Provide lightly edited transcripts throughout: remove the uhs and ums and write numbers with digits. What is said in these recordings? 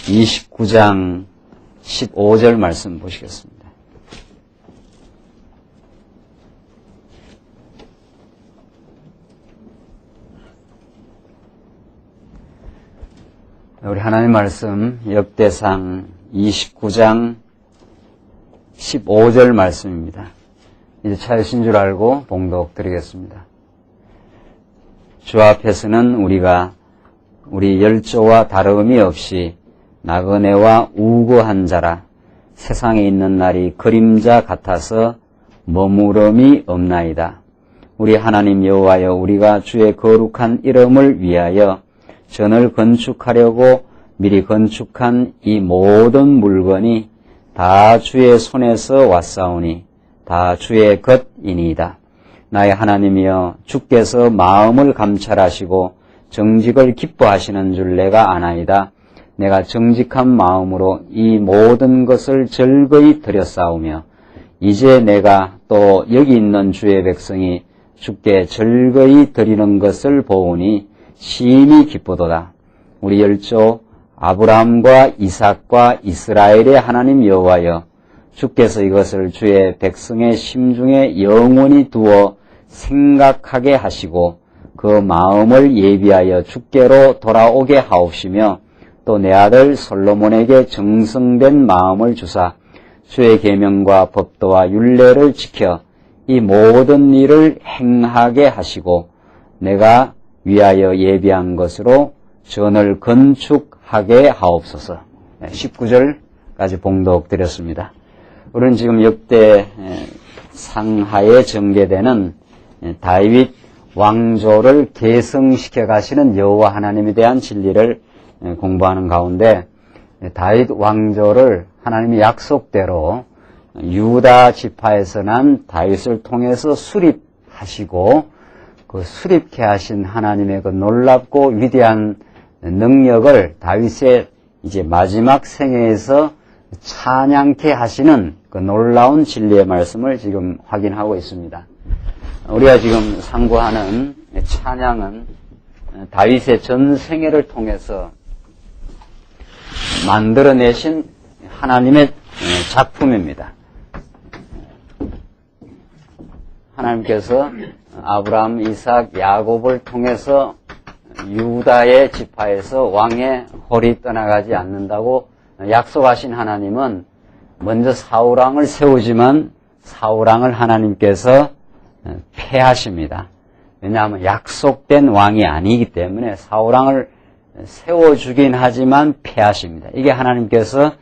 29장 15절 말씀 보시겠습니다. 우리 하나님 말씀 역대상 29장 15절 말씀입니다. 이제 찾으신 줄 알고 봉독 드리겠습니다. 주 앞에서는 우리가 우리 열조와 다름이 없이 나그네와 우고한 자라. 세상에 있는 날이 그림자 같아서 머무름이 없나이다. 우리 하나님 여호와여, 우리가 주의 거룩한 이름을 위하여 전을 건축하려고 미리 건축한 이 모든 물건이 다 주의 손에서 왔사오니 다 주의 것이니이다. 나의 하나님이여, 주께서 마음을 감찰하시고 정직을 기뻐하시는 줄 내가 아나이다. 내가 정직한 마음으로 이 모든 것을 즐거이 드렸사오며 이제 내가 또 여기 있는 주의 백성이 주께 즐거이 드리는 것을 보오니 심히 기쁘도다. 우리 열조 아브라함과 이삭과 이스라엘의 하나님 여호와여, 주께서 이것을 주의 백성의 심중에 영원히 두어 생각하게 하시고 그 마음을 예비하여 주께로 돌아오게 하옵시며 또 내 아들 솔로몬에게 정성된 마음을 주사 주의 계명과 법도와 율례를 지켜 이 모든 일을 행하게 하시고 내가 위하여 예비한 것으로 전을 건축하게 하옵소서. 19절까지 봉독드렸습니다. 우리는 지금 역대 상하에 전개되는 다윗 왕조를 계승시켜 가시는 여호와 하나님에 대한 진리를 공부하는 가운데 다윗 왕조를 하나님의 약속대로 유다 지파에서 난 다윗을 통해서 수립하시고 그 수립케 하신 하나님의 그 놀랍고 위대한 능력을 다윗의 이제 마지막 생애에서 찬양케 하시는 그 놀라운 진리의 말씀을 지금 확인하고 있습니다. 우리가 지금 상고하는 찬양은 다윗의 전 생애를 통해서 만들어내신 하나님의 작품입니다. 하나님께서 아브라함, 이삭, 야곱을 통해서 유다의 지파에서 왕의 홀이 떠나가지 않는다고 약속하신 하나님은 먼저 사울왕을 세우지만 사울왕을 하나님께서 패하십니다. 왜냐하면 약속된 왕이 아니기 때문에 사울왕을 세워주긴 하지만 패하십니다. 이게 하나님께서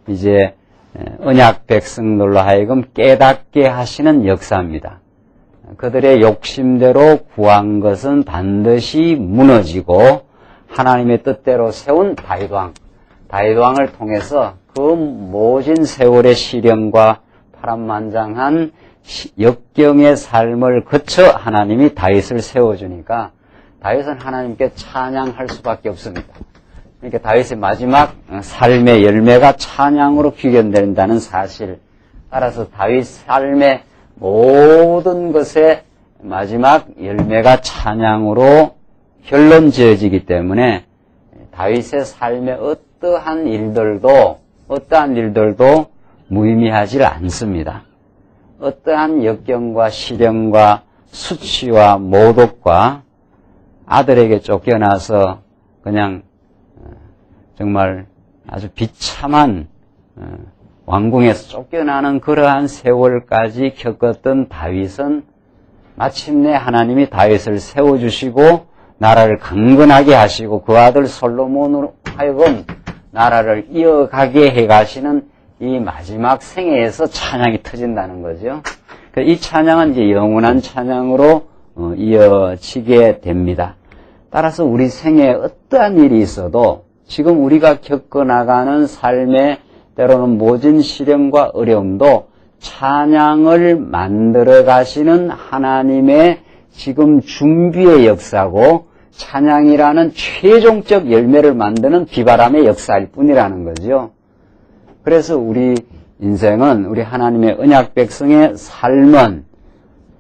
이제 언약 백성들로 하여금 깨닫게 하시는 역사입니다. 그들의 욕심대로 구한 것은 반드시 무너지고 하나님의 뜻대로 세운 다윗왕을 통해서 그 모진 세월의 시련과 파란만장한 역경의 삶을 거쳐 하나님이 다윗을 세워주니까 다윗은 하나님께 찬양할 수밖에 없습니다. 그러니까 다윗의 마지막 삶의 열매가 찬양으로 귀견된다는 사실, 따라서 다윗 삶의 모든 것의 마지막 열매가 찬양으로 결론 지어지기 때문에 다윗의 삶의 어떠한 일들도 무의미하지 않습니다. 어떠한 역경과 시련과 수치와 모독과 아들에게 쫓겨나서 그냥 정말 아주 비참한 왕궁에서 쫓겨나는 그러한 세월까지 겪었던 다윗은 마침내 하나님이 다윗을 세워주시고 나라를 강건하게 하시고 그 아들 솔로몬으로 하여금 나라를 이어가게 해가시는 이 마지막 생애에서 찬양이 터진다는 거죠. 이 찬양은 이제 영원한 찬양으로 이어지게 됩니다. 따라서 우리 생애에 어떠한 일이 있어도 지금 우리가 겪어나가는 삶의 때로는 모진 시련과 어려움도 찬양을 만들어 가시는 하나님의 지금 준비의 역사고 찬양이라는 최종적 열매를 만드는 비바람의 역사일 뿐이라는 거죠. 그래서 우리 인생은 우리 하나님의 언약 백성의 삶은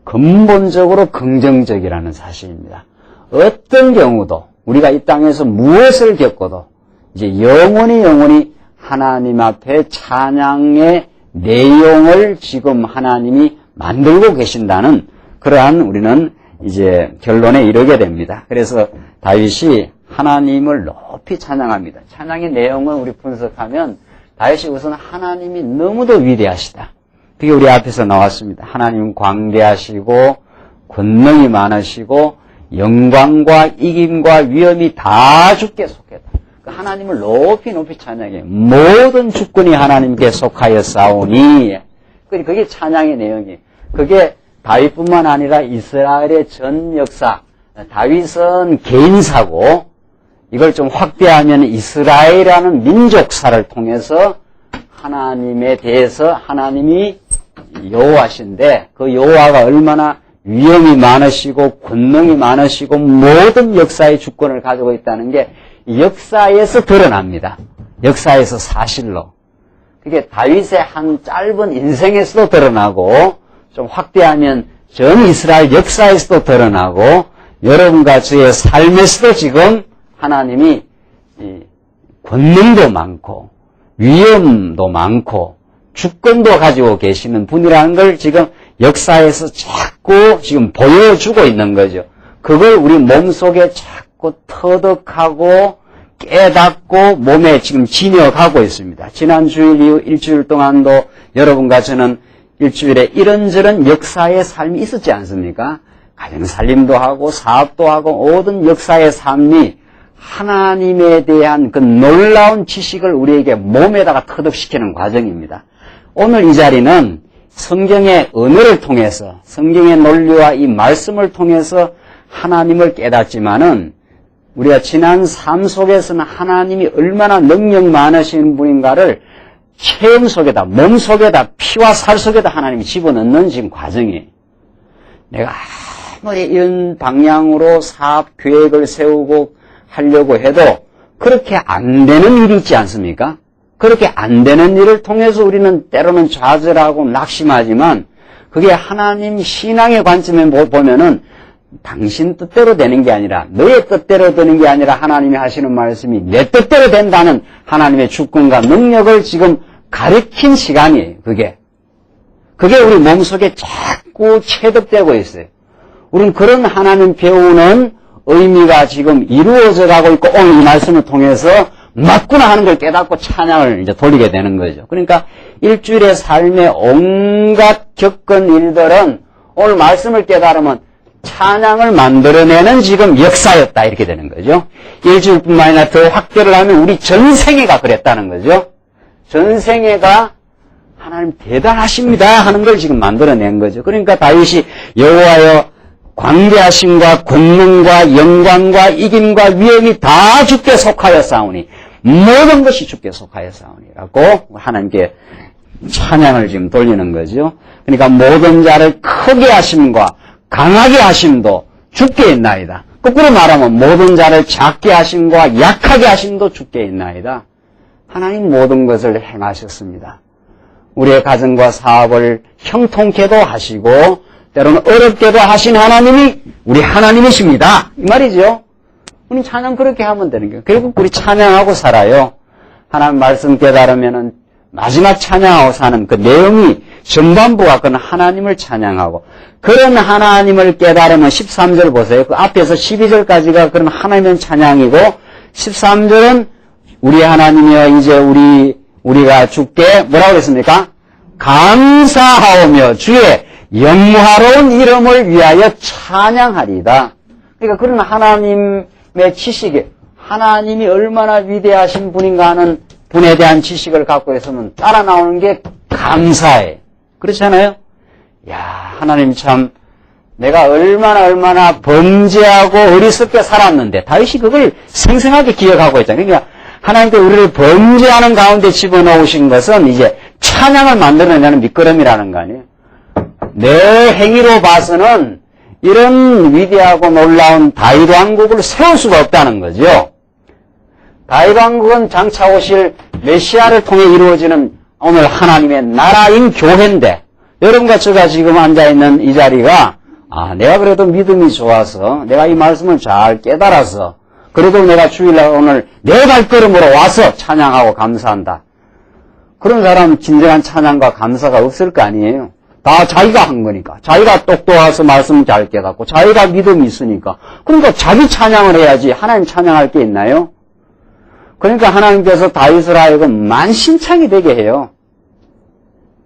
근본적으로 긍정적이라는 사실입니다. 어떤 경우도 우리가 이 땅에서 무엇을 겪어도 이제 영원히 하나님 앞에 찬양의 내용을 지금 하나님이 만들고 계신다는 그러한 우리는 이제 결론에 이르게 됩니다. 그래서 다윗이 하나님을 높이 찬양합니다. 찬양의 내용을 우리 분석하면 다윗이 우선 하나님이 너무도 위대하시다. 그게 우리 앞에서 나왔습니다. 하나님은 광대하시고 권능이 많으시고 영광과 이김과 위엄이 다 주께 속했다. 하나님을 높이 찬양해. 모든 주권이 하나님께 속하여 싸우니. 그게 찬양의 내용이에요. 그게 다윗뿐만 아니라 이스라엘의 전 역사, 다윗은 개인사고 이걸 좀 확대하면 이스라엘이라는 민족사를 통해서 하나님에 대해서 하나님이 여호와신데 그 여호와가 얼마나 위엄이 많으시고 권능이 많으시고 모든 역사의 주권을 가지고 있다는 게 역사에서 드러납니다. 역사에서 사실로. 그게 다윗의 한 짧은 인생에서도 드러나고 좀 확대하면 전 이스라엘 역사에서도 드러나고 여러분과 저의 삶에서도 지금 하나님이 권능도 많고 위엄도 많고 주권도 가지고 계시는 분이라는 걸 지금 역사에서 자꾸 지금 보여주고 있는 거죠. 그걸 우리 몸속에 자꾸 터득하고 깨닫고 몸에 지금 진역하고 있습니다. 지난 주일 이후 일주일 동안도 여러분과 저는 일주일에 이런저런 역사의 삶이 있었지 않습니까? 가정살림도 하고 사업도 하고 모든 역사의 삶이 하나님에 대한 그 놀라운 지식을 우리에게 몸에다가 터득시키는 과정입니다. 오늘 이 자리는 성경의 언어를 통해서 성경의 논리와 이 말씀을 통해서 하나님을 깨닫지만은 우리가 지난 삶 속에서는 하나님이 얼마나 능력 많으신 분인가를 체험 속에다, 몸 속에다, 피와 살 속에다 하나님이 집어넣는 지금 과정이에요. 내가 아무리 이런 방향으로 사업 계획을 세우고 하려고 해도 그렇게 안 되는 일이 있지 않습니까? 그렇게 안 되는 일을 통해서 우리는 때로는 좌절하고 낙심하지만 그게 하나님 신앙의 관점에 보면은 당신 뜻대로 되는 게 아니라 너의 뜻대로 되는 게 아니라 하나님이 하시는 말씀이 내 뜻대로 된다는 하나님의 주권과 능력을 지금 가르친 시간이에요. 그게 우리 몸속에 자꾸 체득되고 있어요. 우리는 그런 하나님 배우는 의미가 지금 이루어져 가고 있고 오늘 이 말씀을 통해서 맞구나 하는 걸 깨닫고 찬양을 이제 돌리게 되는 거죠. 그러니까 일주일의 삶의 온갖 겪은 일들은 오늘 말씀을 깨달으면 찬양을 만들어내는 지금 역사였다 이렇게 되는 거죠. 일주일뿐만 아니라 더 확대를 하면 우리 전생애가 그랬다는 거죠. 전생애가 하나님 대단하십니다 하는 걸 지금 만들어낸 거죠. 그러니까 다윗이 여호와여 광대하심과 권능과 영광과 이김과 위엄이 다 주께 속하여 싸우니 모든 것이 주께 속하여 싸우니라고 하나님께 찬양을 지금 돌리는 거죠. 그러니까 모든 자를 크게 하심과 강하게 하심도 주께 있나이다. 거꾸로 말하면 모든 자를 작게 하심과 약하게 하심도 주께 있나이다. 하나님 모든 것을 행하셨습니다. 우리의 가정과 사업을 형통케도 하시고 때로는 어렵게도 하신 하나님이 우리 하나님이십니다. 이 말이죠. 우리 찬양 그렇게 하면 되는 거예요. 결국 우리 찬양하고 살아요. 하나님 말씀 깨달으면은 마지막 찬양하고 사는 그 내용이 전반부가 그런 하나님을 찬양하고 그런 하나님을 깨달으면 13절 보세요. 그 앞에서 12절까지가 그런 하나님의 찬양이고 13절은 우리 하나님이여 이제 우리가 주께 뭐라고 그랬습니까? 감사하오며 주의 영화로운 이름을 위하여 찬양하리다. 그러니까 그런 하나님의 지식이 하나님이 얼마나 위대하신 분인가 하는 분에 대한 지식을 갖고 있으면 따라 나오는 게 감사해. 그렇잖아요? 야, 하나님 참 내가 얼마나 범죄하고 어리석게 살았는데 다윗이 그걸 생생하게 기억하고 있잖아요. 그러니까 하나님께 우리를 범죄하는 가운데 집어넣으신 것은 이제 찬양을 만들어내는 밑거름이라는 거 아니에요? 내 행위로 봐서는 이런 위대하고 놀라운 다윗 왕국을 세울 수가 없다는 거죠. 다윗 왕국은 장차 오실 메시아를 통해 이루어지는 오늘 하나님의 나라인 교회인데 여러분과 제가 지금 앉아있는 이 자리가 내가 그래도 믿음이 좋아서 내가 이 말씀을 잘 깨달아서 그래도 내가 주일날 오늘 내 발걸음으로 와서 찬양하고 감사한다. 그런 사람은 진정한 찬양과 감사가 없을 거 아니에요. 다 자기가 한 거니까. 자기가 똑똑해서 말씀 잘 깨닫고 자기가 믿음이 있으니까. 그러니까 자기 찬양을 해야지 하나님 찬양할 게 있나요? 그러니까 하나님께서 다윗을 하여금 만신창이 되게 해요.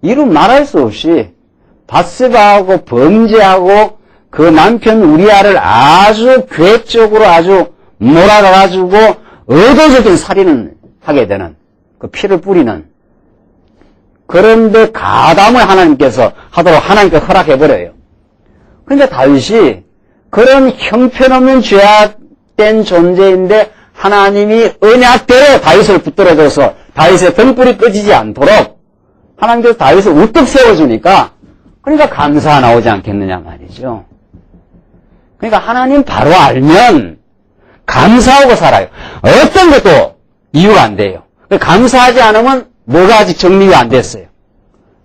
이루 말할 수 없이 밧세바하고 범죄하고 그 남편 우리아를 아주 계획적으로 아주 몰아가가지고 의도적인 살인을 하게 되는 그 피를 뿌리는 그런데 가담을 하나님께서 하도록 하나님께 허락해버려요. 그런데 다윗이 그런 형편없는 죄악된 존재인데 하나님이 언약대로 다윗을 붙들어줘서 다윗의 등불이 꺼지지 않도록 하나님께서 다윗을 우뚝 세워주니까 그러니까 감사가 나오지 않겠느냐 말이죠. 그러니까 하나님 바로 알면 감사하고 살아요. 어떤 것도 이유가 안 돼요. 감사하지 않으면 뭐가 아직 정리가 안 됐어요.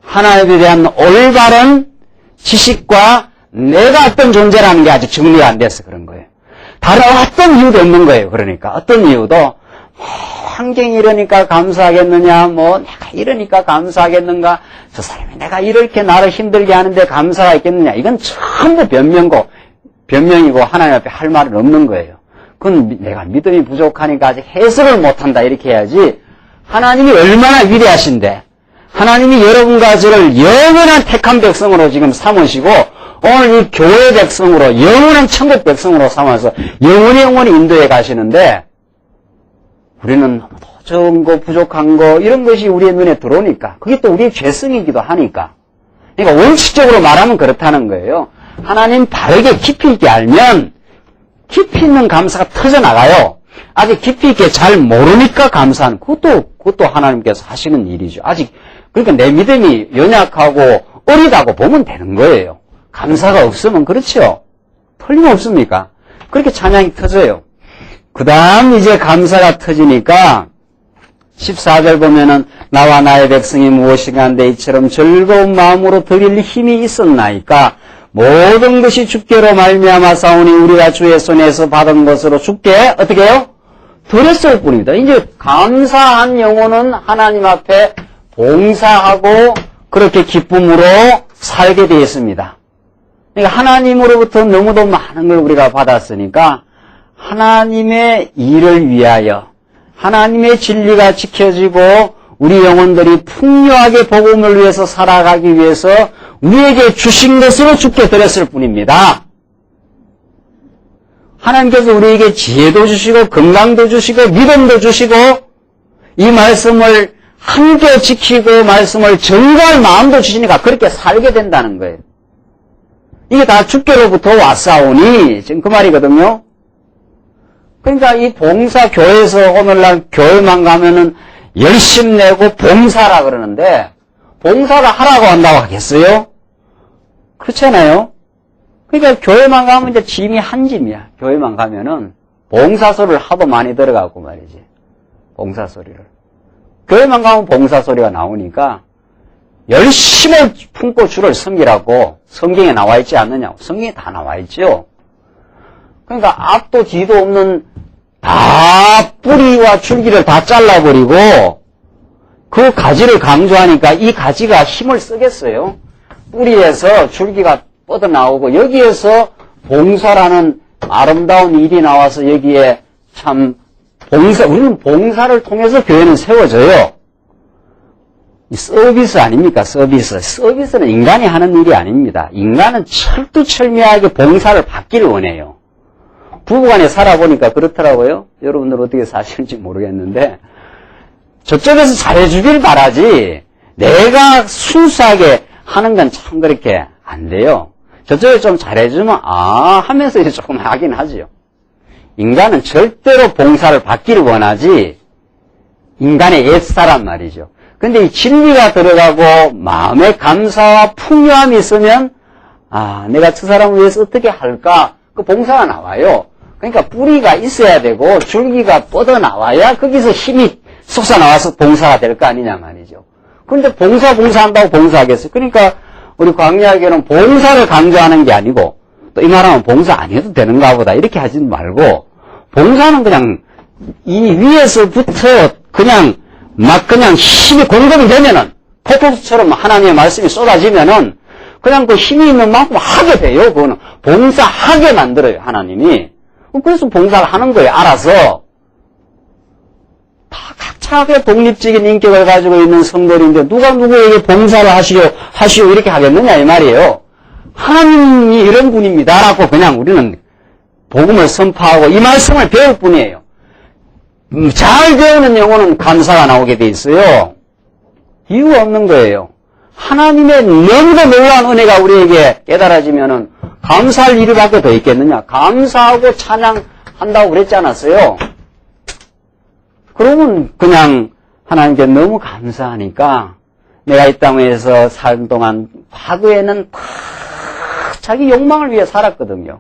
하나님에 대한 올바른 지식과 내가 어떤 존재라는 게 아직 정리가 안 돼서 그런 거예요. 다른 어떤 이유도 없는 거예요. 그러니까 어떤 이유도 환경이 이러니까 감사하겠느냐, 내가 이러니까 감사하겠는가, 저 사람이 내가 이렇게 나를 힘들게 하는데 감사가 있겠느냐, 이건 전부 변명이고 하나님 앞에 할 말은 없는 거예요. 그건 내가 믿음이 부족하니까 아직 해석을 못한다 이렇게 해야지. 하나님이 얼마나 위대하신데 하나님이 여러분과 저를 영원한 택한 백성으로 지금 삼으시고 오늘 이 교회 백성으로 영원한 천국 백성으로 삼아서 영원히 인도해 가시는데 우리는 적은 거 부족한 거 이런 것이 우리의 눈에 들어오니까 그게 또 우리의 죄성이기도 하니까 그러니까 원칙적으로 말하면 그렇다는 거예요. 하나님 바르게 깊이 있게 알면 깊이 있는 감사가 터져나가요. 아직 깊이 있게 잘 모르니까 감사하는 그것도 하나님께서 하시는 일이죠. 아직 그러니까 내 믿음이 연약하고 어리다고 보면 되는 거예요. 감사가 없으면 그렇죠. 틀림없습니까? 그렇게 찬양이 터져요. 그 다음 이제 감사가 터지니까 14절 보면은 나와 나의 백성이 무엇인가 한데 이처럼 즐거운 마음으로 드릴 힘이 있었나이까 모든 것이 주께로 말미암아 싸우니 우리가 주의 손에서 받은 것으로 주께 어떻게 해요? 드렸을 뿐입니다. 이제 감사한 영혼은 하나님 앞에 봉사하고 그렇게 기쁨으로 살게 되어 있습니다. 그러니까 하나님으로부터 너무도 많은 걸 우리가 받았으니까 하나님의 일을 위하여 하나님의 진리가 지켜지고 우리 영혼들이 풍요하게 복음을 위해서 살아가기 위해서 우리에게 주신 것으로 주께 드렸을 뿐입니다. 하나님께서 우리에게 지혜도 주시고 건강도 주시고 믿음도 주시고 이 말씀을 함께 지키고 말씀을 전가할 마음도 주시니까 그렇게 살게 된다는 거예요. 이게 다 주께로부터 왔사오니 지금 그 말이거든요. 그러니까 이 봉사 교회에서 오늘날 교회만 가면은 열심 내고 봉사라 그러는데 봉사를 하라고 한다고 하겠어요? 그렇잖아요. 그러니까 교회만 가면 이제 짐이 한 짐이야. 교회만 가면은 봉사소리를 하도 많이 들어가고 말이지. 봉사소리를. 교회만 가면 봉사소리가 나오니까 열심히 품고 주를 섬기라고 성경에 나와 있지 않느냐고. 성경에 다 나와 있죠. 그러니까 앞도 뒤도 없는 다 뿌리와 줄기를 다 잘라버리고 그 가지를 강조하니까 이 가지가 힘을 쓰겠어요. 뿌리에서 줄기가 뻗어나오고 여기에서 봉사라는 아름다운 일이 나와서 여기에 참 우리는 봉사를 통해서 교회는 세워져요. 이 서비스 아닙니까? 서비스는 인간이 하는 일이 아닙니다. 인간은 철두철미하게 봉사를 받기를 원해요. 부부간에 살아보니까 그렇더라고요. 여러분들 어떻게 사실지 모르겠는데 저쪽에서 잘해주길 바라지 내가 순수하게 하는 건 참 그렇게 안 돼요. 저쪽에 좀 잘해주면 하면서 이제 조금 하긴 하죠. 인간은 절대로 봉사를 받기를 원하지 인간의 옛사람 말이죠. 근데 이 진리가 들어가고 마음의 감사와 풍요함이 있으면 내가 저 사람을 위해서 어떻게 할까? 그 봉사가 나와요. 그러니까 뿌리가 있어야 되고 줄기가 뻗어나와야 거기서 힘이 솟아나와서 봉사가 될 거 아니냐 말이죠. 그런데 봉사한다고 봉사하겠어요? 그러니까 우리 광야교는 봉사를 강조하는 게 아니고 또 이 말하면 봉사 안 해도 되는가 보다 이렇게 하지 말고 봉사는 그냥 이 위에서부터 그냥 막 그냥 힘이 공급이 되면은 폭포수처럼 하나님의 말씀이 쏟아지면은 그냥 그 힘이 있는 만큼 하게 돼요. 그거는 봉사하게 만들어요, 하나님이. 그래서 봉사를 하는 거예요, 알아서. 다 각자의 독립적인 인격을 가지고 있는 성도인데 누가 누구에게 봉사를 하시오 이렇게 하겠느냐 이 말이에요. 하나님이 이런 분입니다라고 그냥 우리는 복음을 선포하고 이 말씀을 배울 뿐이에요. 잘 배우는 영혼은 감사가 나오게 돼 있어요. 이유가 없는 거예요. 하나님의 너무나 놀라운 은혜가 우리에게 깨달아지면은 감사할 일밖에 더 있겠느냐. 감사하고 찬양한다고 그랬지 않았어요? 그러면 그냥 하나님께 너무 감사하니까 내가 이 땅에서 살 동안 과거에는 다 자기 욕망을 위해 살았거든요.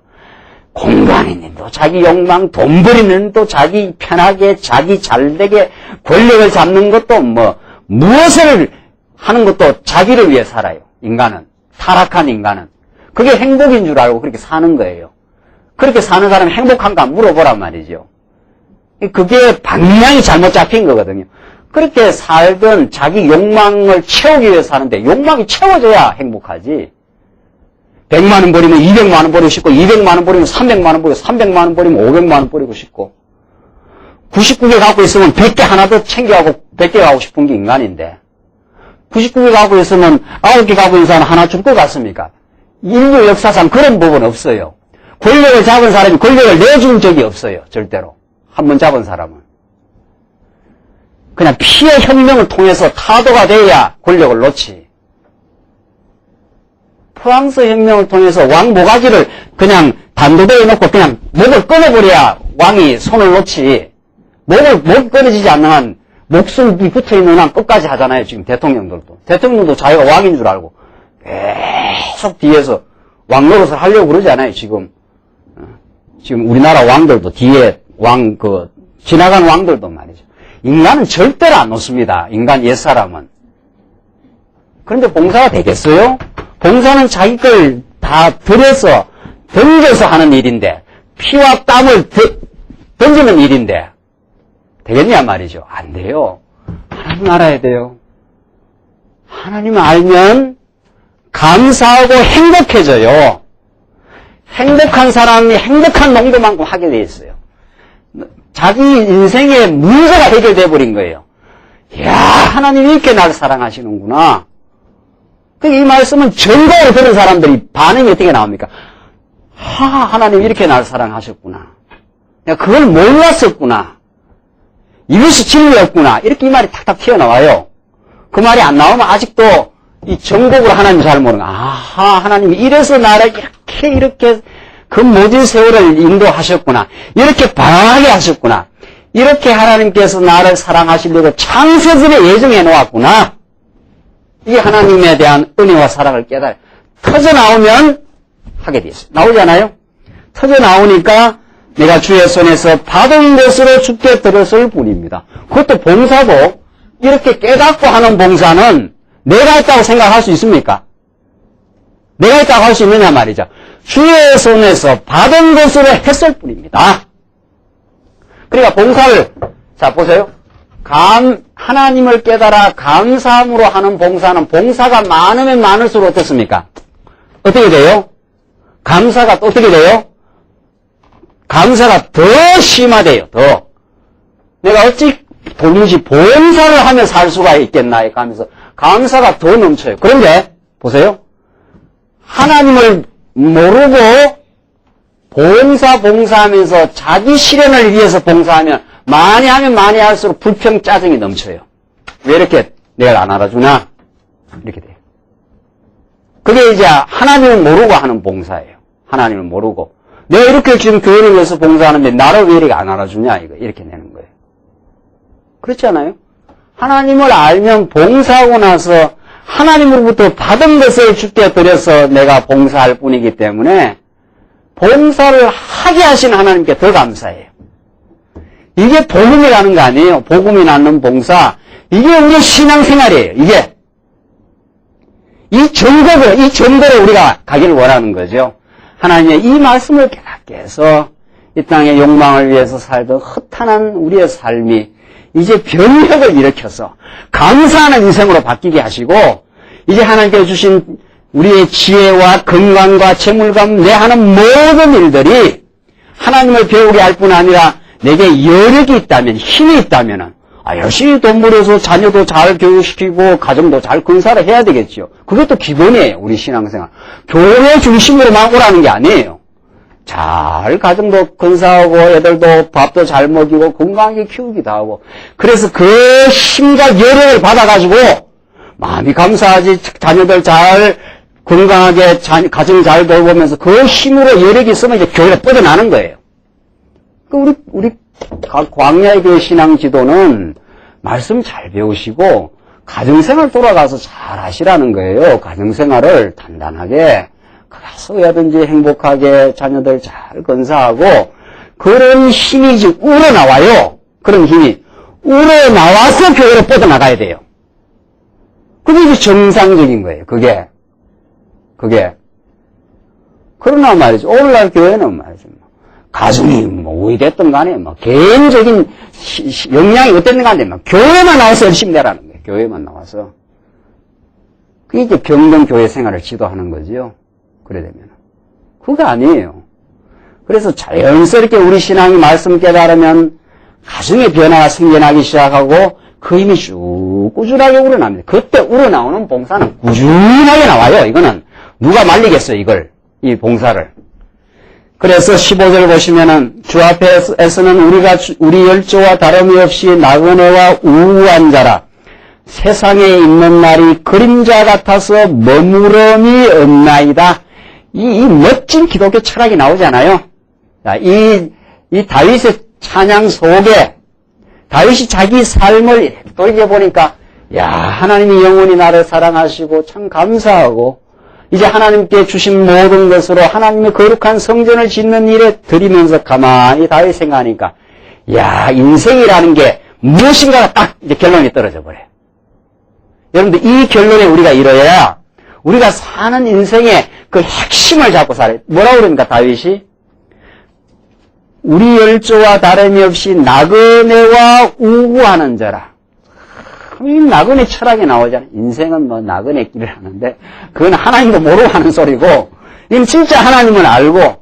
공간인 또 자기 욕망, 돈 버리는 또 자기 편하게, 자기 잘되게 권력을 잡는 것도 무엇을 하는 것도 자기를 위해 살아요. 인간은. 타락한 인간은. 그게 행복인 줄 알고 그렇게 사는 거예요. 그렇게 사는 사람이 행복한가 물어보란 말이죠. 그게 방향이 잘못 잡힌 거거든요. 그렇게 살던 자기 욕망을 채우기 위해서 사는데 욕망이 채워져야 행복하지. 100만 원 버리면 200만 원 버리고 싶고 200만 원 버리면 300만 원 버리고 300만 원 버리면 500만 원 버리고 싶고 99개 갖고 있으면 100개 하나 더 챙겨가고 100개 가고 싶은 게 인간인데 99개 갖고 있으면 9개 갖고 있는 사람 하나 줄 것 같습니까? 인류 역사상 그런 법은 없어요. 권력을 잡은 사람이 권력을 내준 적이 없어요. 절대로. 한번 잡은 사람은. 그냥 피의 혁명을 통해서 타도가 돼야 권력을 놓지. 프랑스 혁명을 통해서 왕 모가지를 그냥 단도대에 놓고 그냥 목을 끊어버려야 왕이 손을 놓지. 목이 끊어지지 않는 한 목숨이 붙어있는 한 끝까지 하잖아요. 지금 대통령들도. 대통령도 자기가 왕인 줄 알고 계속 뒤에서 왕 노릇을 하려고 그러잖아요. 지금 우리나라 왕들도 뒤에 지나간 왕들도 말이죠. 인간은 절대로 안 놓습니다. 인간 옛사람은. 그런데 봉사가 되겠어요? 봉사는 자기 걸 다 들여서, 던져서 하는 일인데, 피와 땀을 던지는 일인데, 되겠냐 말이죠. 안 돼요. 하나님 알아야 돼요. 하나님 알면 감사하고 행복해져요. 행복한 사람이 행복한 농도만큼 하게 돼 있어요. 자기 인생의 문제가 해결돼 버린 거예요. 이야, 하나님이 이렇게 나를 사랑하시는구나. 이 말씀은 전공으로 들은 사람들이 반응이 어떻게 나옵니까? 하나님이 이렇게 나를 사랑하셨구나. 내가 그걸 몰랐었구나. 이것이 진리였구나. 이렇게 이 말이 탁탁 튀어나와요. 그 말이 안 나오면 아직도 이 정복을 하나님 잘 모르는 거야. 하나님이 이래서 나를 이렇게 그 모진 세월을 인도하셨구나. 이렇게 방황하게 하셨구나. 이렇게 하나님께서 나를 사랑하시려고 창세전에 예정해 놓았구나. 이게 하나님에 대한 은혜와 사랑을 깨달아. 터져 나오면 하게 돼 있어요. 나오잖아요? 터져 나오니까 내가 주의 손에서 받은 것으로 주께 드렸을 뿐입니다. 그것도 봉사고, 이렇게 깨닫고 하는 봉사는 내가 했다고 생각할 수 있습니까? 내가 했다고 할 수 있느냐 말이죠. 주의 손에서 받은 것으로 했을 뿐입니다. 그러니까 봉사를, 자, 보세요. 하나님을 깨달아 감사함으로 하는 봉사는 봉사가 많으면 많을수록 어떻습니까? 어떻게 돼요? 감사가 어떻게 돼요? 감사가 더 심화돼요, 더. 내가 어찌 도무지 봉사를 하며 살 수가 있겠나, 하면서 감사가 더 넘쳐요. 그런데, 보세요. 하나님을 모르고 봉사하면서 자기 실현을 위해서 봉사하면 많이 하면 많이 할수록 불평, 짜증이 넘쳐요. 왜 이렇게 내가 안 알아주나? 이렇게 돼요. 그게 이제 하나님을 모르고 하는 봉사예요. 하나님을 모르고. 내가 이렇게 지금 교회를 위해서 봉사하는데 나를 왜 이렇게 안 알아주냐? 이렇게 내는 거예요. 그렇지 않아요? 하나님을 알면 봉사하고 나서 하나님으로부터 받은 것을 주께 드려서 내가 봉사할 뿐이기 때문에 봉사를 하게 하신 하나님께 더 감사해요. 이게 복음이라는 거 아니에요. 복음이 낳는 봉사. 이게 우리 신앙생활이에요. 이게. 이 정도로 우리가 가기를 원하는 거죠. 하나님의 이 말씀을 깨닫게 해서 이 땅의 욕망을 위해서 살던 허탄한 우리의 삶이 이제 변혁을 일으켜서 감사하는 인생으로 바뀌게 하시고, 이제 하나님께서 주신 우리의 지혜와 건강과 재물감 내 하는 모든 일들이 하나님을 배우게 할 뿐 아니라 내게 여력이 있다면, 힘이 있다면 열심히 돈 벌여서 자녀도 잘 교육시키고 가정도 잘 건사를 해야 되겠죠. 그게 또 기본이에요. 우리 신앙생활. 교회 중심으로만 오라는 게 아니에요. 잘 가정도 건사하고 애들도 밥도 잘 먹이고 건강하게 키우기도 하고, 그래서 그 힘과 여력을 받아가지고 마음이 감사하지, 자녀들 잘 건강하게 가정 잘 돌보면서 그 힘으로 여력이 있으면 이제 교회가 뻗어나는 거예요. 우리 광야의 교회 신앙 지도는 말씀 잘 배우시고 가정생활 돌아가서 잘 하시라는 거예요. 가정생활을 단단하게 가서 왜든지 행복하게 자녀들 잘 건사하고, 그런 힘이 이제 우러나와요. 그런 힘이 우러나와서 교회로 뻗어나가야 돼요. 그게 이제 정상적인 거예요. 그게. 그러나 말이죠. 오늘날 교회는 말이죠. 가정이 뭐 됐든 간에 개인적인 역량이 어땠든 간에 교회만 나와서 열심히 내라는 거예요. 교회만 나와서. 그게 이제 병든 교회 생활을 지도하는 거지요. 그래 되면. 그거 아니에요. 그래서 자연스럽게 우리 신앙이 말씀 깨달으면 가정의 변화가 생겨나기 시작하고 그 힘이 쭉 꾸준하게 우러납니다. 그때 우러나오는 봉사는 꾸준하게 나와요. 이거는 누가 말리겠어요, 이 봉사를. 그래서 15절 보시면은 주 앞에서는 우리 열조와 다름이 없이 나그네와 우우한 자라. 세상에 있는 날이 그림자 같아서 머무름이 없나이다. 이 멋진 기독교 철학이 나오잖아요. 자, 이 다윗의 찬양 속에 다윗이 자기 삶을 돌이켜보니까, 하나님이 영원히 나를 사랑하시고 참 감사하고, 이제 하나님께 주신 모든 것으로 하나님의 거룩한 성전을 짓는 일에 들이면서 가만히 다윗 생각하니까, 인생이라는 게 무엇인가가 딱 이제 결론이 떨어져 버려요. 여러분들, 이 결론에 우리가 이뤄야 우리가 사는 인생의 그 핵심을 잡고 살아요. 뭐라고 그러니까, 다윗이? 우리 열조와 다름이 없이 나그네와 우구하는 자라. 이 나그네 철학이 나오잖아요. 인생은 나그네 길을 하는데, 그건 하나님도 모르고 하는 소리고, 이건 진짜 하나님은 알고,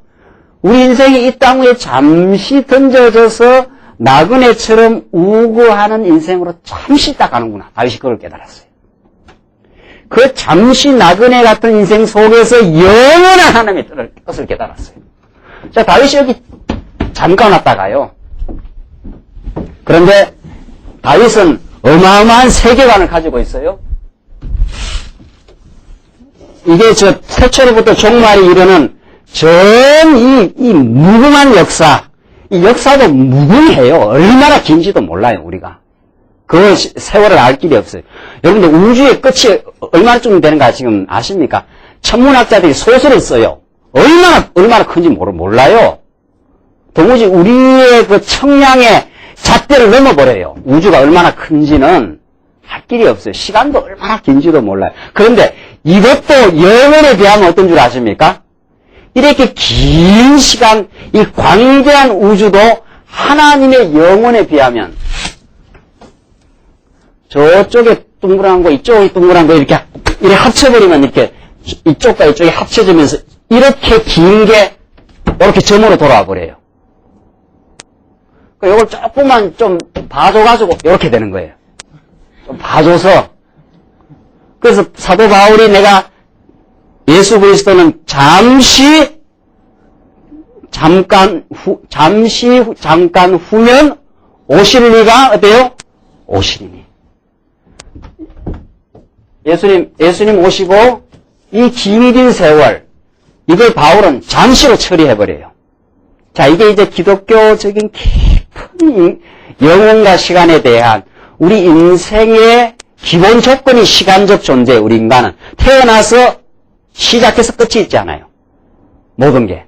우리 인생이 이 땅 위에 잠시 던져져서 나그네처럼 우구하는 인생으로 잠시 딱 가는구나. 다윗이 그걸 깨달았어요. 그 잠시 나그네 같은 인생 속에서 영원한 하나님의 뜻을 깨달았어요. 자, 다윗이 여기 잠깐 왔다가요. 그런데 다윗은 어마어마한 세계관을 가지고 있어요. 이게 태초로부터 종말이 이르는 이 무궁한 역사, 이 역사도 무궁해요. 얼마나 긴지도 몰라요, 우리가. 그 세월을 알 길이 없어요. 여러분들, 우주의 끝이 얼마쯤 되는가 지금 아십니까? 천문학자들이 소설을 써요. 얼마나 큰지 몰라요. 도무지 우리의 그 청량의 잣대를 넘어버려요. 우주가 얼마나 큰지는 할 길이 없어요. 시간도 얼마나 긴지도 몰라요. 그런데 이것도 영원에 비하면 어떤 줄 아십니까? 이렇게 긴 시간, 이 광대한 우주도 하나님의 영원에 비하면 저쪽에 둥그란 거, 이쪽에 둥그란 거 이렇게 합쳐버리면 이렇게 이쪽과 이쪽이 합쳐지면서 이렇게 긴 게 이렇게 점으로 돌아와 버려요. 이걸 조금만 좀 봐줘가지고 이렇게 되는 거예요. 좀 봐줘서. 그래서 사도 바울이 내가 예수 그리스도는 잠깐 후면 오실 리가 어때요? 오시리니. 예수님 오시고 이 긴 세월, 이걸 바울은 잠시로 처리해버려요. 자, 이게 이제 기독교적인 깊은 영혼과 시간에 대한 우리 인생의 기본 조건이 시간적 존재, 우리 인간은. 태어나서 시작해서 끝이 있지 않아요. 모든 게.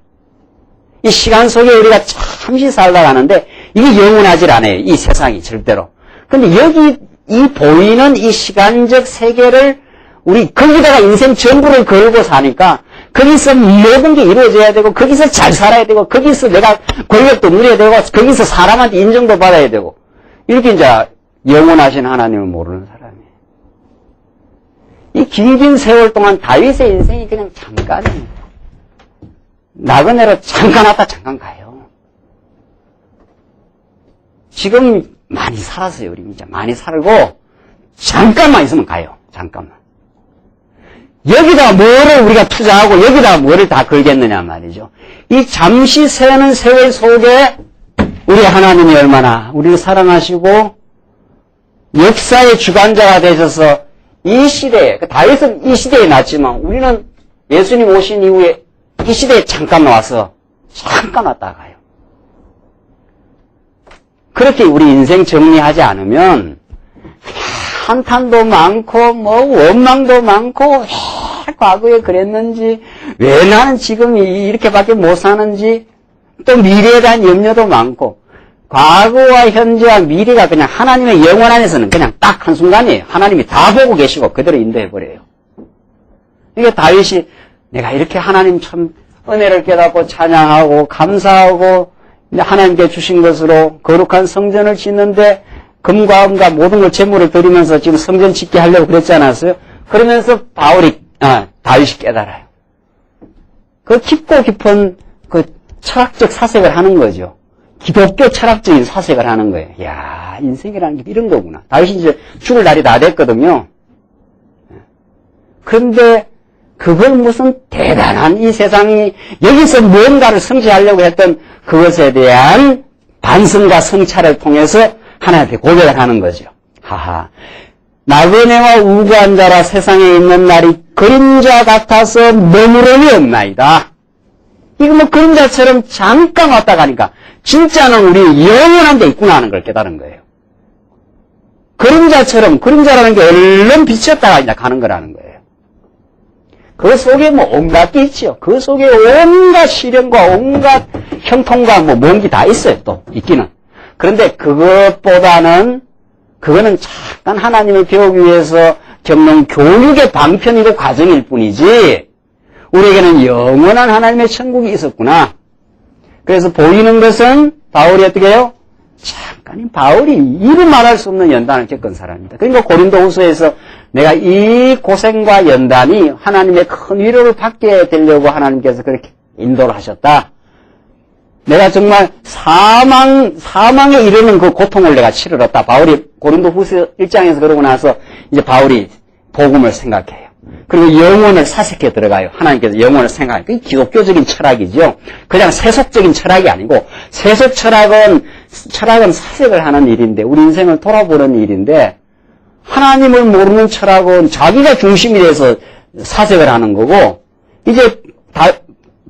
이 시간 속에 우리가 잠시 살다 가는데 이게 영원하질 않아요. 이 세상이 절대로. 근데 여기 이 보이는 이 시간적 세계를 우리 거기다가 인생 전부를 걸고 사니까 거기서 모든 게 이루어져야 되고, 거기서 잘 살아야 되고, 거기서 내가 권력도 누려야 되고, 거기서 사람한테 인정도 받아야 되고, 이렇게 이제 영원하신 하나님을 모르는 사람이에요. 이 긴 세월 동안 다윗의 인생이 그냥 잠깐이에요. 나그네로 잠깐 왔다 잠깐 가요. 지금 많이 살았어요, 우리 진짜. 많이 살고, 잠깐만 있으면 가요. 잠깐만. 여기다 뭐를 우리가 투자하고, 여기다 뭐를 다 걸겠느냐 말이죠. 이 잠시 새는 세월 속에, 우리 하나님이 얼마나 우리를 사랑하시고, 역사의 주관자가 되셔서, 이 시대에, 다윗은 이 시대에 났지만, 우리는 예수님 오신 이후에 이 시대에 잠깐 와서, 잠깐 왔다 가요. 그렇게 우리 인생 정리하지 않으면 한탄도 많고 원망도 많고 왜 과거에 그랬는지 왜 나는 지금 이렇게밖에 못 사는지 또 미래에 대한 염려도 많고 과거와 현재와 미래가 그냥 하나님의 영원 안에서는 그냥 딱 한순간이에요. 하나님이 다 보고 계시고 그대로 인도해버려요. 그러니까 다윗이 내가 이렇게 하나님 참 은혜를 깨닫고 찬양하고 감사하고 하나님께 주신 것으로 거룩한 성전을 짓는데 금과 은과 모든 걸 제물을 드리면서 지금 성전 짓게 하려고 그랬지 않았어요? 그러면서 다윗이 깨달아요. 그 깊고 깊은 그 철학적 사색을 하는 거죠. 기독교 철학적인 사색을 하는 거예요. 이야, 인생이라는 게 이런 거구나. 다윗이 이제 죽을 날이 다 됐거든요. 그런데 그걸 무슨 대단한 이 세상이 여기서 무언가를 성취하려고 했던 그것에 대한 반성과 성찰을 통해서 하나님께 고백을 하는 거죠. 하하. 나그네와 우고한 자라 세상에 있는 날이 그림자 같아서 머무름이 없나이다. 이거 뭐 그림자처럼 잠깐 왔다 가니까 진짜는 우리 영원한 데 있구나 하는 걸 깨달은 거예요. 그림자처럼, 그림자라는 게 얼른 비쳤다가 이제 가는 거라는 거예요. 그 속에 뭐 온갖 게 있죠. 그 속에 온갖 시련과 온갖 형통과 뭐 뭔 게 다 있어요. 또 있기는. 그런데 그거는 잠깐 하나님을 배우기 위해서 겪는 교육의 방편이고 과정일 뿐이지 우리에게는 영원한 하나님의 천국이 있었구나. 그래서 보이는 것은 바울이 어떻게 해요? 잠깐 바울이 이루 말할 수 없는 연단을 겪은 사람입니다. 그러니까 고린도후서에서 내가 이 고생과 연단이 하나님의 큰 위로를 받게 되려고 하나님께서 그렇게 인도를 하셨다. 내가 정말 사망에 이르는 그 고통을 내가 치르렀다. 바울이 고린도후서 1장에서 그러고 나서 이제 바울이 복음을 생각해요. 그리고 영혼을 사색해 들어가요. 하나님께서 영혼을 생각해요. 그게 기독교적인 철학이죠. 그냥 세속적인 철학이 아니고 세속 철학은 사색을 하는 일인데 우리 인생을 돌아보는 일인데 하나님을 모르는 철학은 자기가 중심이 돼서 사색을 하는 거고 이제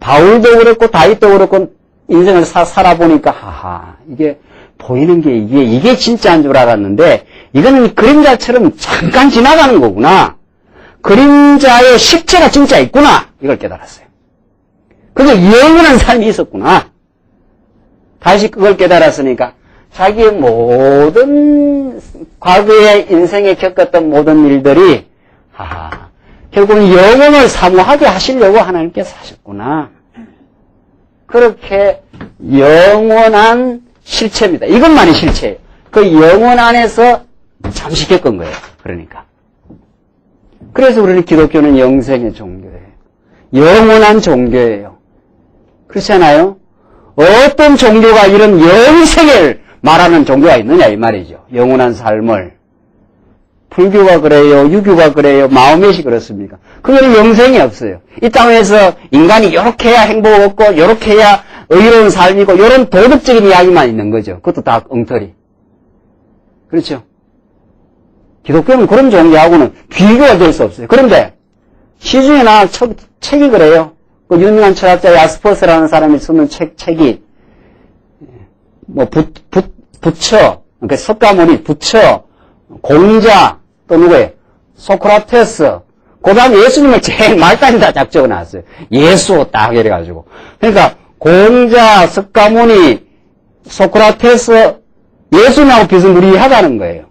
바울도 그렇고 다윗도 그렇고 인생을 살아보니까 하하 이게 보이는 게 이게 진짜인 줄 알았는데 이거는 그림자처럼 잠깐 지나가는 거구나. 그림자의 실체가 진짜 있구나. 이걸 깨달았어요. 그래서 영원한 삶이 있었구나. 다시 그걸 깨달았으니까 자기의 모든 과거의 인생에 겪었던 모든 일들이 결국은 영원을 사모하게 하시려고 하나님께서 하셨구나. 그렇게 영원한 실체입니다. 이것만이 실체예요. 그 영원 안에서 잠시 겪은 거예요. 그러니까. 그래서 우리는 기독교는 영생의 종교예요. 영원한 종교예요. 그렇잖아요? 어떤 종교가 이런 영생을 말하는 종교가 있느냐 이 말이죠. 영원한 삶을. 불교가 그래요. 유교가 그래요. 마음에시 그렇습니까? 그거는 영생이 없어요. 이 땅에서 인간이 이렇게 해야 행복 얻고 이렇게 해야 의로운 삶이고 이런 도덕적인 이야기만 있는 거죠. 그것도 다 엉터리. 그렇죠? 기독교는 그런 종교하고는 비교가 될 수 없어요. 그런데 시중에 나온 책이 그래요. 그 유명한 철학자 야스퍼스라는 사람이 쓰는 책이 뭐 부처, 그러니까 석가모니, 부처, 공자 또 누구예요? 소크라테스. 그 다음에 예수님을 제일 말단에다 딱 적어놨어요. 예수 딱 이래가지고. 그러니까 공자, 석가모니, 소크라테스, 예수님하고 비스무리하다는 거예요.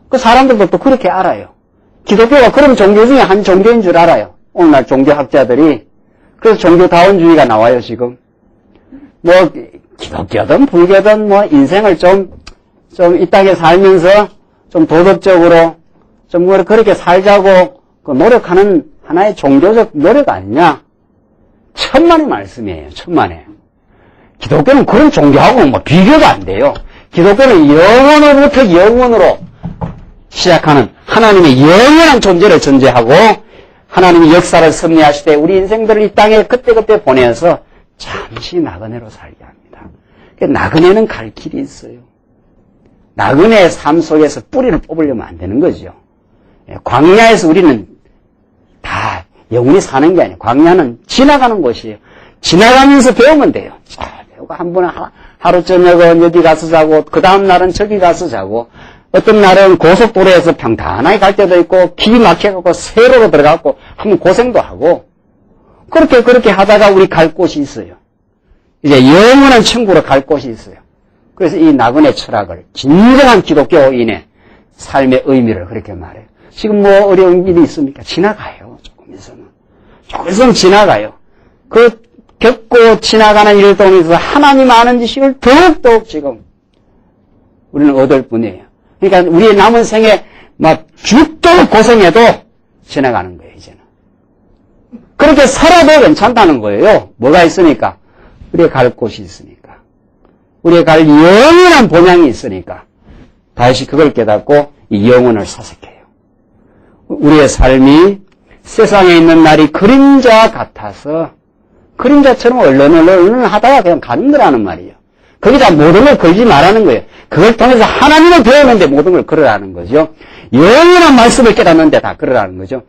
그 사람들도 또 그렇게 알아요. 기독교가 그런 종교 중에 한 종교인 줄 알아요. 오늘날 종교학자들이. 그래서 종교다원주의가 나와요, 지금. 뭐, 기독교든 불교든 뭐, 인생을 좀 이 땅에 살면서 좀 도덕적으로 좀 그렇게 살자고 그 노력하는 하나의 종교적 노력 아니냐? 천만의 말씀이에요, 천만에. 기독교는 그런 종교하고는 뭐 비교가 안 돼요. 기독교는 영원으로부터 영원으로 시작하는 하나님의 영원한 존재를 전제하고 하나님이 역사를 섭리하실 때 우리 인생들을 이 땅에 그때그때 보내서 잠시 나그네로 살게 합니다. 나그네는 갈 길이 있어요. 나그네의 삶 속에서 뿌리를 뽑으려면 안 되는 거죠. 광야에서 우리는 다 영원히 사는 게 아니에요. 광야는 지나가는 곳이에요. 지나가면서 배우면 돼요. 자, 배우고 한 번은 하루 저녁은 여기 가서 자고 그 다음 날은 저기 가서 자고 어떤 날은 고속도로에서 평탄하게 갈 때도 있고 길이 막혀갖고 세로로 들어가고 한번 고생도 하고 그렇게 하다가 우리 갈 곳이 있어요. 이제 영원한 천국으로 갈 곳이 있어요. 그래서 이 나그네 철학을 진정한 기독교인의 삶의 의미를 그렇게 말해요. 지금 뭐 어려운 일이 있습니까? 지나가요. 조금 있으면 지나가요. 그 겪고 지나가는 일을 통해서 하나님 아는 지식을 더욱더욱 지금 우리는 얻을 뿐이에요. 그러니까 우리의 남은 생에 막 죽도록 고생해도 지나가는 거예요, 이제는. 그렇게 살아도 괜찮다는 거예요. 뭐가 있으니까? 우리가 갈 곳이 있으니까. 우리가 갈 영원한 본향이 있으니까. 다시 그걸 깨닫고 이 영혼을 사색해요. 우리의 삶이 세상에 있는 날이 그림자 같아서 그림자처럼 얼른얼른 하다가 그냥 가는 거라는 말이에요. 거기다 모든 걸 걸지 말라는 거예요. 그걸 통해서 하나님을 배우는데 모든 걸 걸으라는 거죠. 영원한 말씀을 깨닫는데 다 걸으라는 거죠.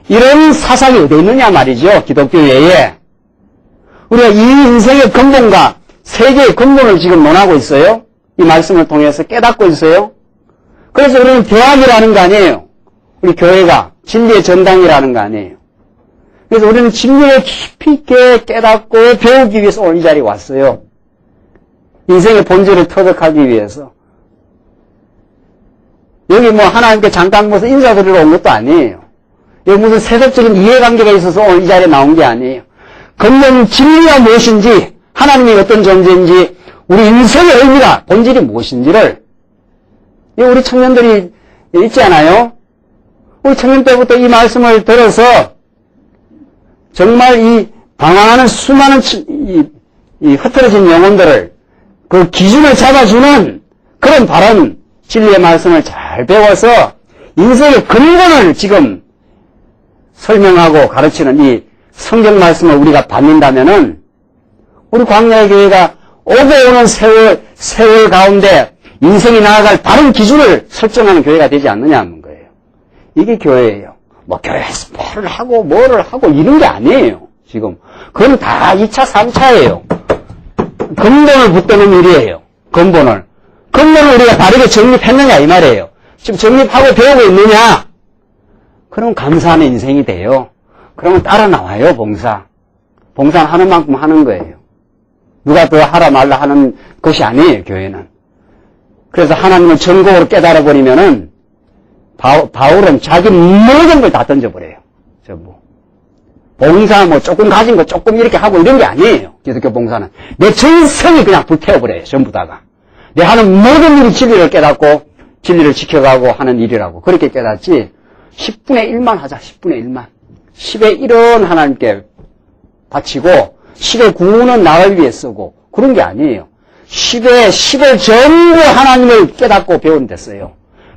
이런 사상이 어디 있느냐 말이죠. 기독교 외에. 우리가 이 인생의 근본과 세계의 근본을 지금 논하고 있어요. 이 말씀을 통해서 깨닫고 있어요. 그래서 우리는 대학이라는 거 아니에요. 우리 교회가 진리의 전당이라는 거 아니에요. 그래서 우리는 진리를 깊이 있게 깨닫고 배우기 위해서 오늘 이 자리에 왔어요. 인생의 본질을 터득하기 위해서. 여기 뭐 하나님께 잠깐 무슨 인사드리러 온 것도 아니에요. 여기 무슨 세속적인 이해관계가 있어서 오늘 이 자리에 나온 게 아니에요. 근본 진리가 무엇인지, 하나님이 어떤 존재인지, 우리 인생의 의미가, 본질이 무엇인지를, 우리 청년들이 있지 않아요? 우리 청년 때부터 이 말씀을 들어서, 정말 이 방황하는 수많은 이 흩어진 영혼들을 그 기준을 잡아주는 그런 바른 진리의 말씀을 잘 배워서 인생의 근본을 지금 설명하고 가르치는 이 성경 말씀을 우리가 받는다면은 우리 광야의 교회가 오고 오는 세월 가운데 인생이 나아갈 바른 기준을 설정하는 교회가 되지 않느냐 하는 거예요. 이게 교회예요. 뭐 교회에서 뭐를 하고 이런 게 아니에요. 지금 그건 다 2차, 3차예요. 근본을 붙드는 일이에요. 근본을 우리가 바르게 정립했느냐 이 말이에요. 지금 정립하고 배우고 있느냐? 그럼 감사하는 인생이 돼요. 그러면 따라 나와요, 봉사. 봉사는 하는 만큼 하는 거예요. 누가 더 하라 말라 하는 것이 아니에요, 교회는. 그래서 하나님을 전공으로 깨달아버리면은 바울은 자기 모든 걸 다 던져버려요. 전부. 봉사 뭐 조금 가진 거 조금 이렇게 하고 이런 게 아니에요. 기독교 봉사는. 내 전생이 그냥 불태워버려요. 전부 다가. 내 하는 모든 일이 진리를 깨닫고 진리를 지켜가고 하는 일이라고. 그렇게 깨닫지 10분의 1만 하자. 10분의 1만. 10의 1은 하나님께 바치고 10의 9는 나를 위해 쓰고 그런 게 아니에요. 10을 전부 하나님을 깨닫고 배우는 데 써요.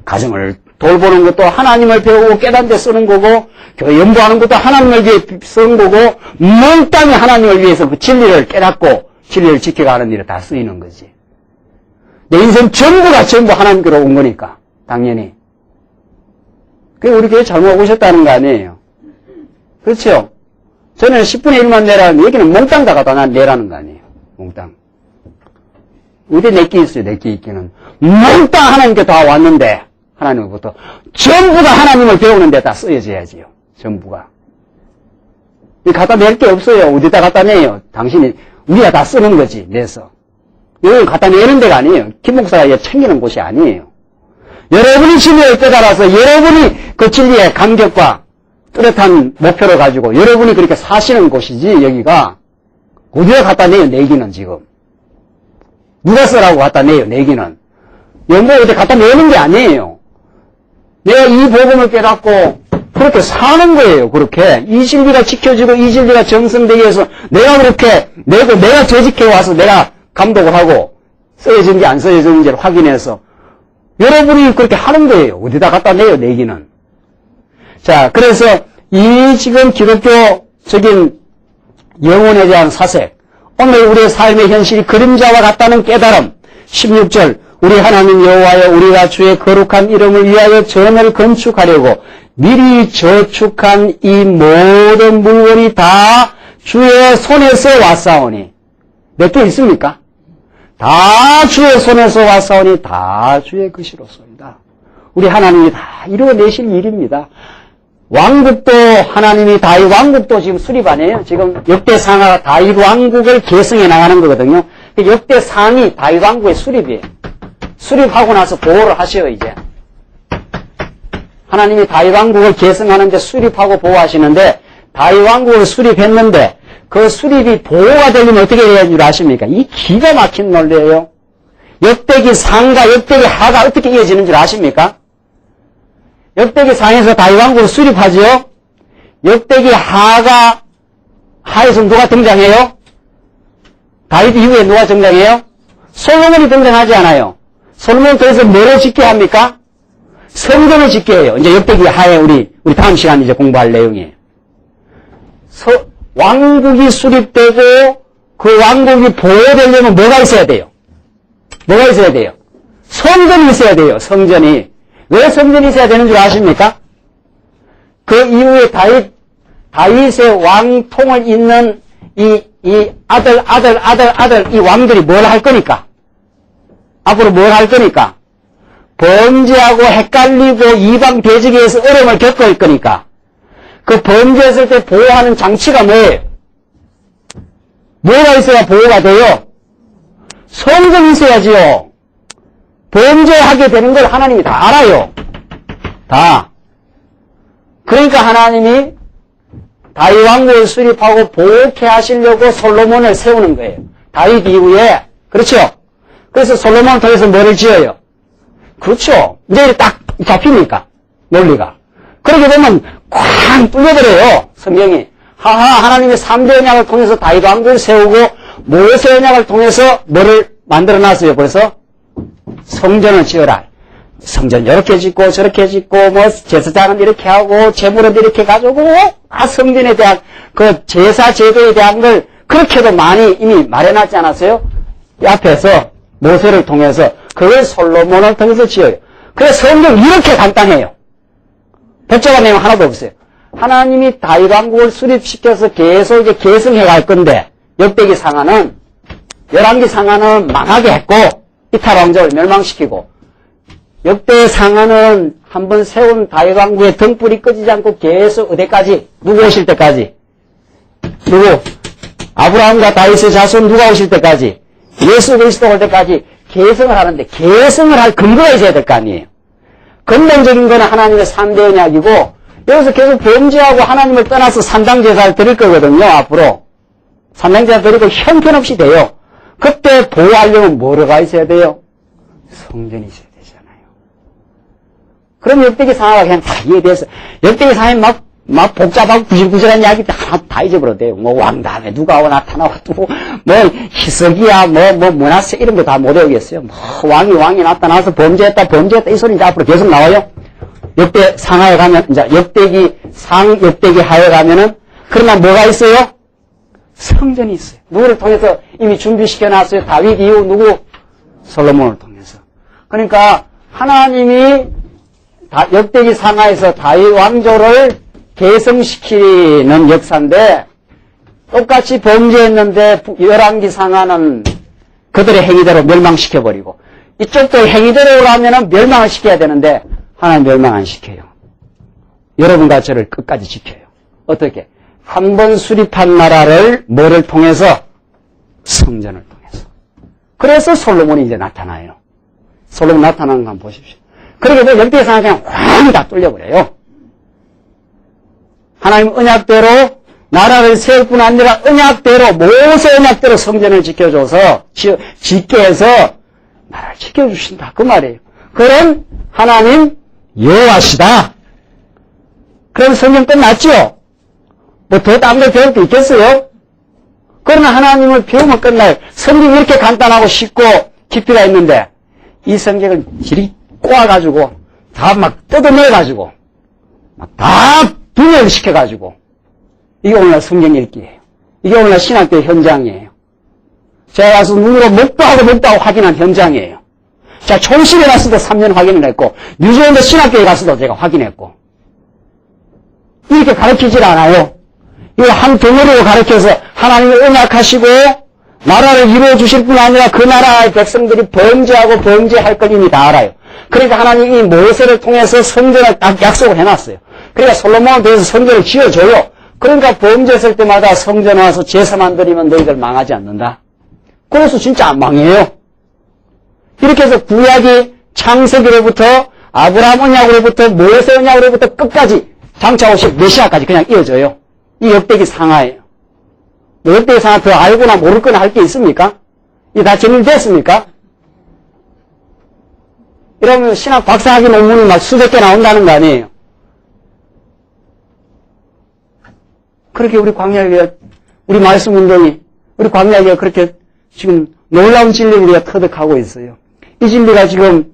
가정을 돌보는 것도 하나님을 배우고 깨닫는 데 쓰는 거고 교회 연구하는 것도 하나님을 위해 쓰는 거고 몽땅히 하나님을 위해서 그 진리를 깨닫고 진리를 지켜가는 일에 다 쓰이는 거지. 내 인생 전부가 전부 하나님께로 온 거니까 당연히. 그게 우리 교회 잘못 오셨다는 거 아니에요. 그렇죠? 저는 10분의 1만 내라는 얘기는 몽땅 다 갖다 내라는 거 아니에요. 몽땅. 어디 내끼 있어요, 내끼 있기는. 몽땅 하나님께 다 왔는데, 하나님으로부터. 전부가 하나님을 배우는 데 다 쓰여져야지요. 전부가. 갖다 낼 게 없어요. 어디다 갖다 내요? 당신이, 우리가 다 쓰는 거지, 내서. 여기는 갖다 내는 데가 아니에요. 김 목사가 챙기는 곳이 아니에요. 여러분이 진리를 깨달아서 여러분이 그 진리의 감격과 뚜렷한 목표를 가지고 여러분이 그렇게 사시는 곳이지, 여기가. 어디다 갖다 내요, 내기는 지금. 누가 쓰라고 갖다 내요, 내기는. 연구 어디 갖다 내는 게 아니에요. 내가 이 복음을 깨닫고 그렇게 사는 거예요, 그렇게. 이 진리가 지켜지고 이 진리가 정성되기 위해서 내가 그렇게 내고 내가 조직해 와서 내가 감독을 하고 써여진지 안 써여진지를 확인해서 여러분이 그렇게 하는 거예요. 어디다 갖다 내요, 내기는. 자, 그래서 이 지금 기독교적인 영혼에 대한 사색, 오늘 우리의 삶의 현실이 그림자와 같다는 깨달음, 16절, 우리 하나님 여호와여 우리가 주의 거룩한 이름을 위하여 전을 건축하려고 미리 저축한 이 모든 물건이 다 주의 손에서 왔사오니. 몇 개 있습니까? 다 주의 손에서 왔사오니 다 주의 것이로소이다. 우리 하나님이 다 이루어내실 일입니다. 왕국도 하나님이 다윗 왕국도 지금 수립 아니에요? 지금 역대상하가 다윗 왕국을 계승해 나가는 거거든요. 역대상이 다윗 왕국의 수립이에요. 수립하고 나서 보호를 하셔요, 이제. 하나님이 다윗 왕국을 계승하는데 수립하고 보호하시는데 다윗 왕국을 수립했는데 그 수립이 보호가 되려면 어떻게 해야 하는 줄 아십니까? 이 기가 막힌 논리예요. 역대기 상과 역대기 하가 어떻게 이어지는 줄 아십니까? 역대기 상에서 다윗 왕국을 수립하지요. 역대기 하에서 누가 등장해요? 다윗 이후에 누가 등장해요? 솔로몬이 등장하지 않아요. 솔로몬은 그래서 뭐를 짓게 합니까? 성전을 짓게 해요. 이제 역대기 하에 우리 다음 시간 이제 공부할 내용이에요. 왕국이 수립되고 그 왕국이 보호되려면 뭐가 있어야 돼요? 뭐가 있어야 돼요? 성전이 있어야 돼요. 성전이. 왜 성전이 있어야 되는 줄 아십니까? 그 이후에 다윗의 왕통을 잇는 이 아들 이 왕들이 뭘 할 거니까? 앞으로 뭘 할 거니까? 범죄하고 헷갈리고 이방 배지기에 의해서 어려움을 겪을 거니까. 그 범죄했을 때 보호하는 장치가 뭐예요? 뭐가 있어야 보호가 돼요? 성전이 있어야지요. 범죄하게 되는 걸 하나님이 다 알아요. 다. 그러니까 하나님이 다윗 왕국을 수립하고 보호케 하시려고 솔로몬을 세우는 거예요. 다윗 이후에. 그렇죠? 그래서 솔로몬을 통해서 뭐를 지어요? 그렇죠. 이제 딱 잡힙니까? 논리가. 그렇게 되면 쾅 뚫려버려요. 성경이. 하나님의 3대 언약을 통해서 다윗 왕국을 세우고 모세 언약을 통해서 뭐를 만들어놨어요. 그래서 성전을 지어라. 성전 이렇게 짓고 저렇게 짓고 뭐 제사장은 이렇게 하고 제물은 이렇게 가지고 성전에 대한 그 제사 제도에 대한 걸 그렇게도 많이 이미 마련하지 않았어요? 이 앞에서 모세를 통해서 그걸 솔로몬을 통해서 지어요. 그래서 성경 이렇게 간단해요. 복잡한 내용 하나도 없어요. 하나님이 다윗 왕국을 수립시켜서 계속 이제 계승해 갈 건데 역대기 상하는 열왕기 상하는 망하게 했고 이탈 왕족을 멸망시키고 역대 상하는 한번 세운 다윗 왕국의 등불이 꺼지지 않고 계속 어디까지? 누구 오실 때까지? 누구? 아브라함과 다윗의 자손 누가 오실 때까지? 예수 그리스도 올 때까지 계승을 하는데 계승을 할 근거가 있어야 될 거 아니에요. 근본적인 거는 하나님의 3대 언약이고 여기서 계속 범죄하고 하나님을 떠나서 산당제사를 드릴 거거든요. 앞으로 산당제사 드리고 형편없이 돼요. 그때 보호하려면 뭐가 있어야 돼요? 성전이 있어야 되잖아요. 그럼 역대기 상하가 그냥 다 이해돼서 역대기 상하에 막 복잡하고 구질구질한 이야기 다 잊어버려도 돼요. 뭐 왕 다음에 누가 나타나고 뭐 희석이야 뭐 문하세 이런 거 다 못 외우겠어요. 뭐 왕이 나타나서 범죄했다 이 소리 이제 앞으로 계속 나와요. 역대 상하에 가면 이제 역대기 하에 가면은 그러나 뭐가 있어요? 성전이 있어요. 누구를 통해서 이미 준비시켜 놨어요. 다윗 이후 누구? 솔로몬을 통해서. 그러니까 하나님이 역대기 상하에서 다윗 왕조를 계승시키는 역사인데 똑같이 범죄했는데 열왕기 상하는 그들의 행위대로 멸망시켜버리고 이쪽도 행위대로 하면은 멸망을 시켜야 되는데 하나님 멸망 안 시켜요. 여러분과 저를 끝까지 지켜요. 어떻게? 한 번 수립한 나라를 뭐를 통해서? 성전을 통해서. 그래서 솔로몬이 이제 나타나요. 솔로몬 나타나는 거 한번 보십시오. 그러게 역대기 상하 그냥 확 다 뚫려버려요. 하나님 언약대로 나라를 세울 뿐 아니라 언약대로, 모세 언약대로 성전을 지켜줘서, 짓게 해서 나라를 지켜주신다. 그 말이에요. 그런 하나님 여호와시다. 그럼 성경 끝났죠? 뭐 더 딴 걸 배울 게 있겠어요? 그러나 하나님을 배우면 끝나요. 성경이 이렇게 간단하고 쉽고 깊이가 있는데 이 성경을 질이 꼬아가지고 다 막 뜯어내가지고 막 다 분열시켜가지고 이게 오늘날 성경 읽기예요. 이게 오늘날 신학교의 현장이에요. 제가 가서 눈으로 목도 하고 확인한 현장이에요. 자, 총실에 가서도 3년 확인을 했고 뉴질랜드 신학교에 가서도 제가 확인했고 이렇게 가르치질 않아요. 이거 한 덩어리로 가르쳐서 하나님을 언약하시고 나라를 이루어주실 뿐 아니라 그 나라의 백성들이 범죄하고 범죄할 걸 이미 다 알아요. 그러니까 하나님이 모세를 통해서 성전을 딱 약속을 해놨어요. 그러니까 솔로몬을 통해서 성전을 지어줘요. 그러니까 범죄했을 때마다 성전에 와서 제사만 드리면 너희들 망하지 않는다. 그래서 진짜 안 망해요. 이렇게 해서 구약이 창세기로부터 아브라함 언약으로부터 모세 언약으로부터 끝까지 장차 오실 메시아까지 그냥 이어져요. 이 역대기 상하예요. 역대기 상하 더 알거나 모를 거나 할 게 있습니까? 이게 다 정리됐습니까? 이러면 신학 박사학위 논문이 막 수백 개 나온다는 거 아니에요? 그렇게 우리 광야교회, 우리 말씀 운동이, 우리 광야교회 그렇게 지금 놀라운 진리를 우리가 터득하고 있어요. 이 진리가 지금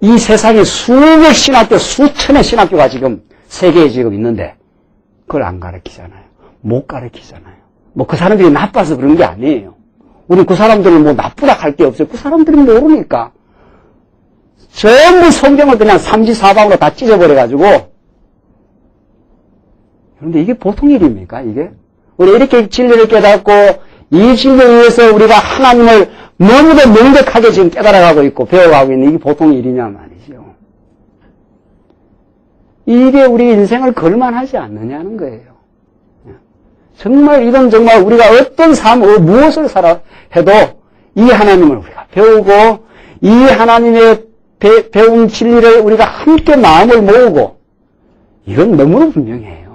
이 세상에 수백 신학교, 수천의 신학교가 지금 세계에 지금 있는데 그걸 안 가르치잖아요. 못 가르치잖아요. 뭐 그 사람들이 나빠서 그런 게 아니에요. 우리 그 사람들은 뭐 나쁘다 할 게 없어요. 그 사람들이 모르니까. 전부 성경을 그냥 삼지사방으로 다 찢어버려가지고. 그런데 이게 보통 일입니까, 이게? 우리 이렇게 진리를 깨닫고, 이 진리에 의해서 우리가 하나님을 너무도 명백하게 지금 깨달아가고 있고, 배워가고 있는 이게 보통 일이냐 말이죠. 이게 우리 인생을 걸만하지 않느냐는 거예요. 정말 이건 정말 우리가 어떤 삶을, 무엇을 살아 해도 이 하나님을 우리가 배우고, 이 하나님의 배운 진리를 우리가 함께 마음을 모으고, 이건 너무나 분명해요.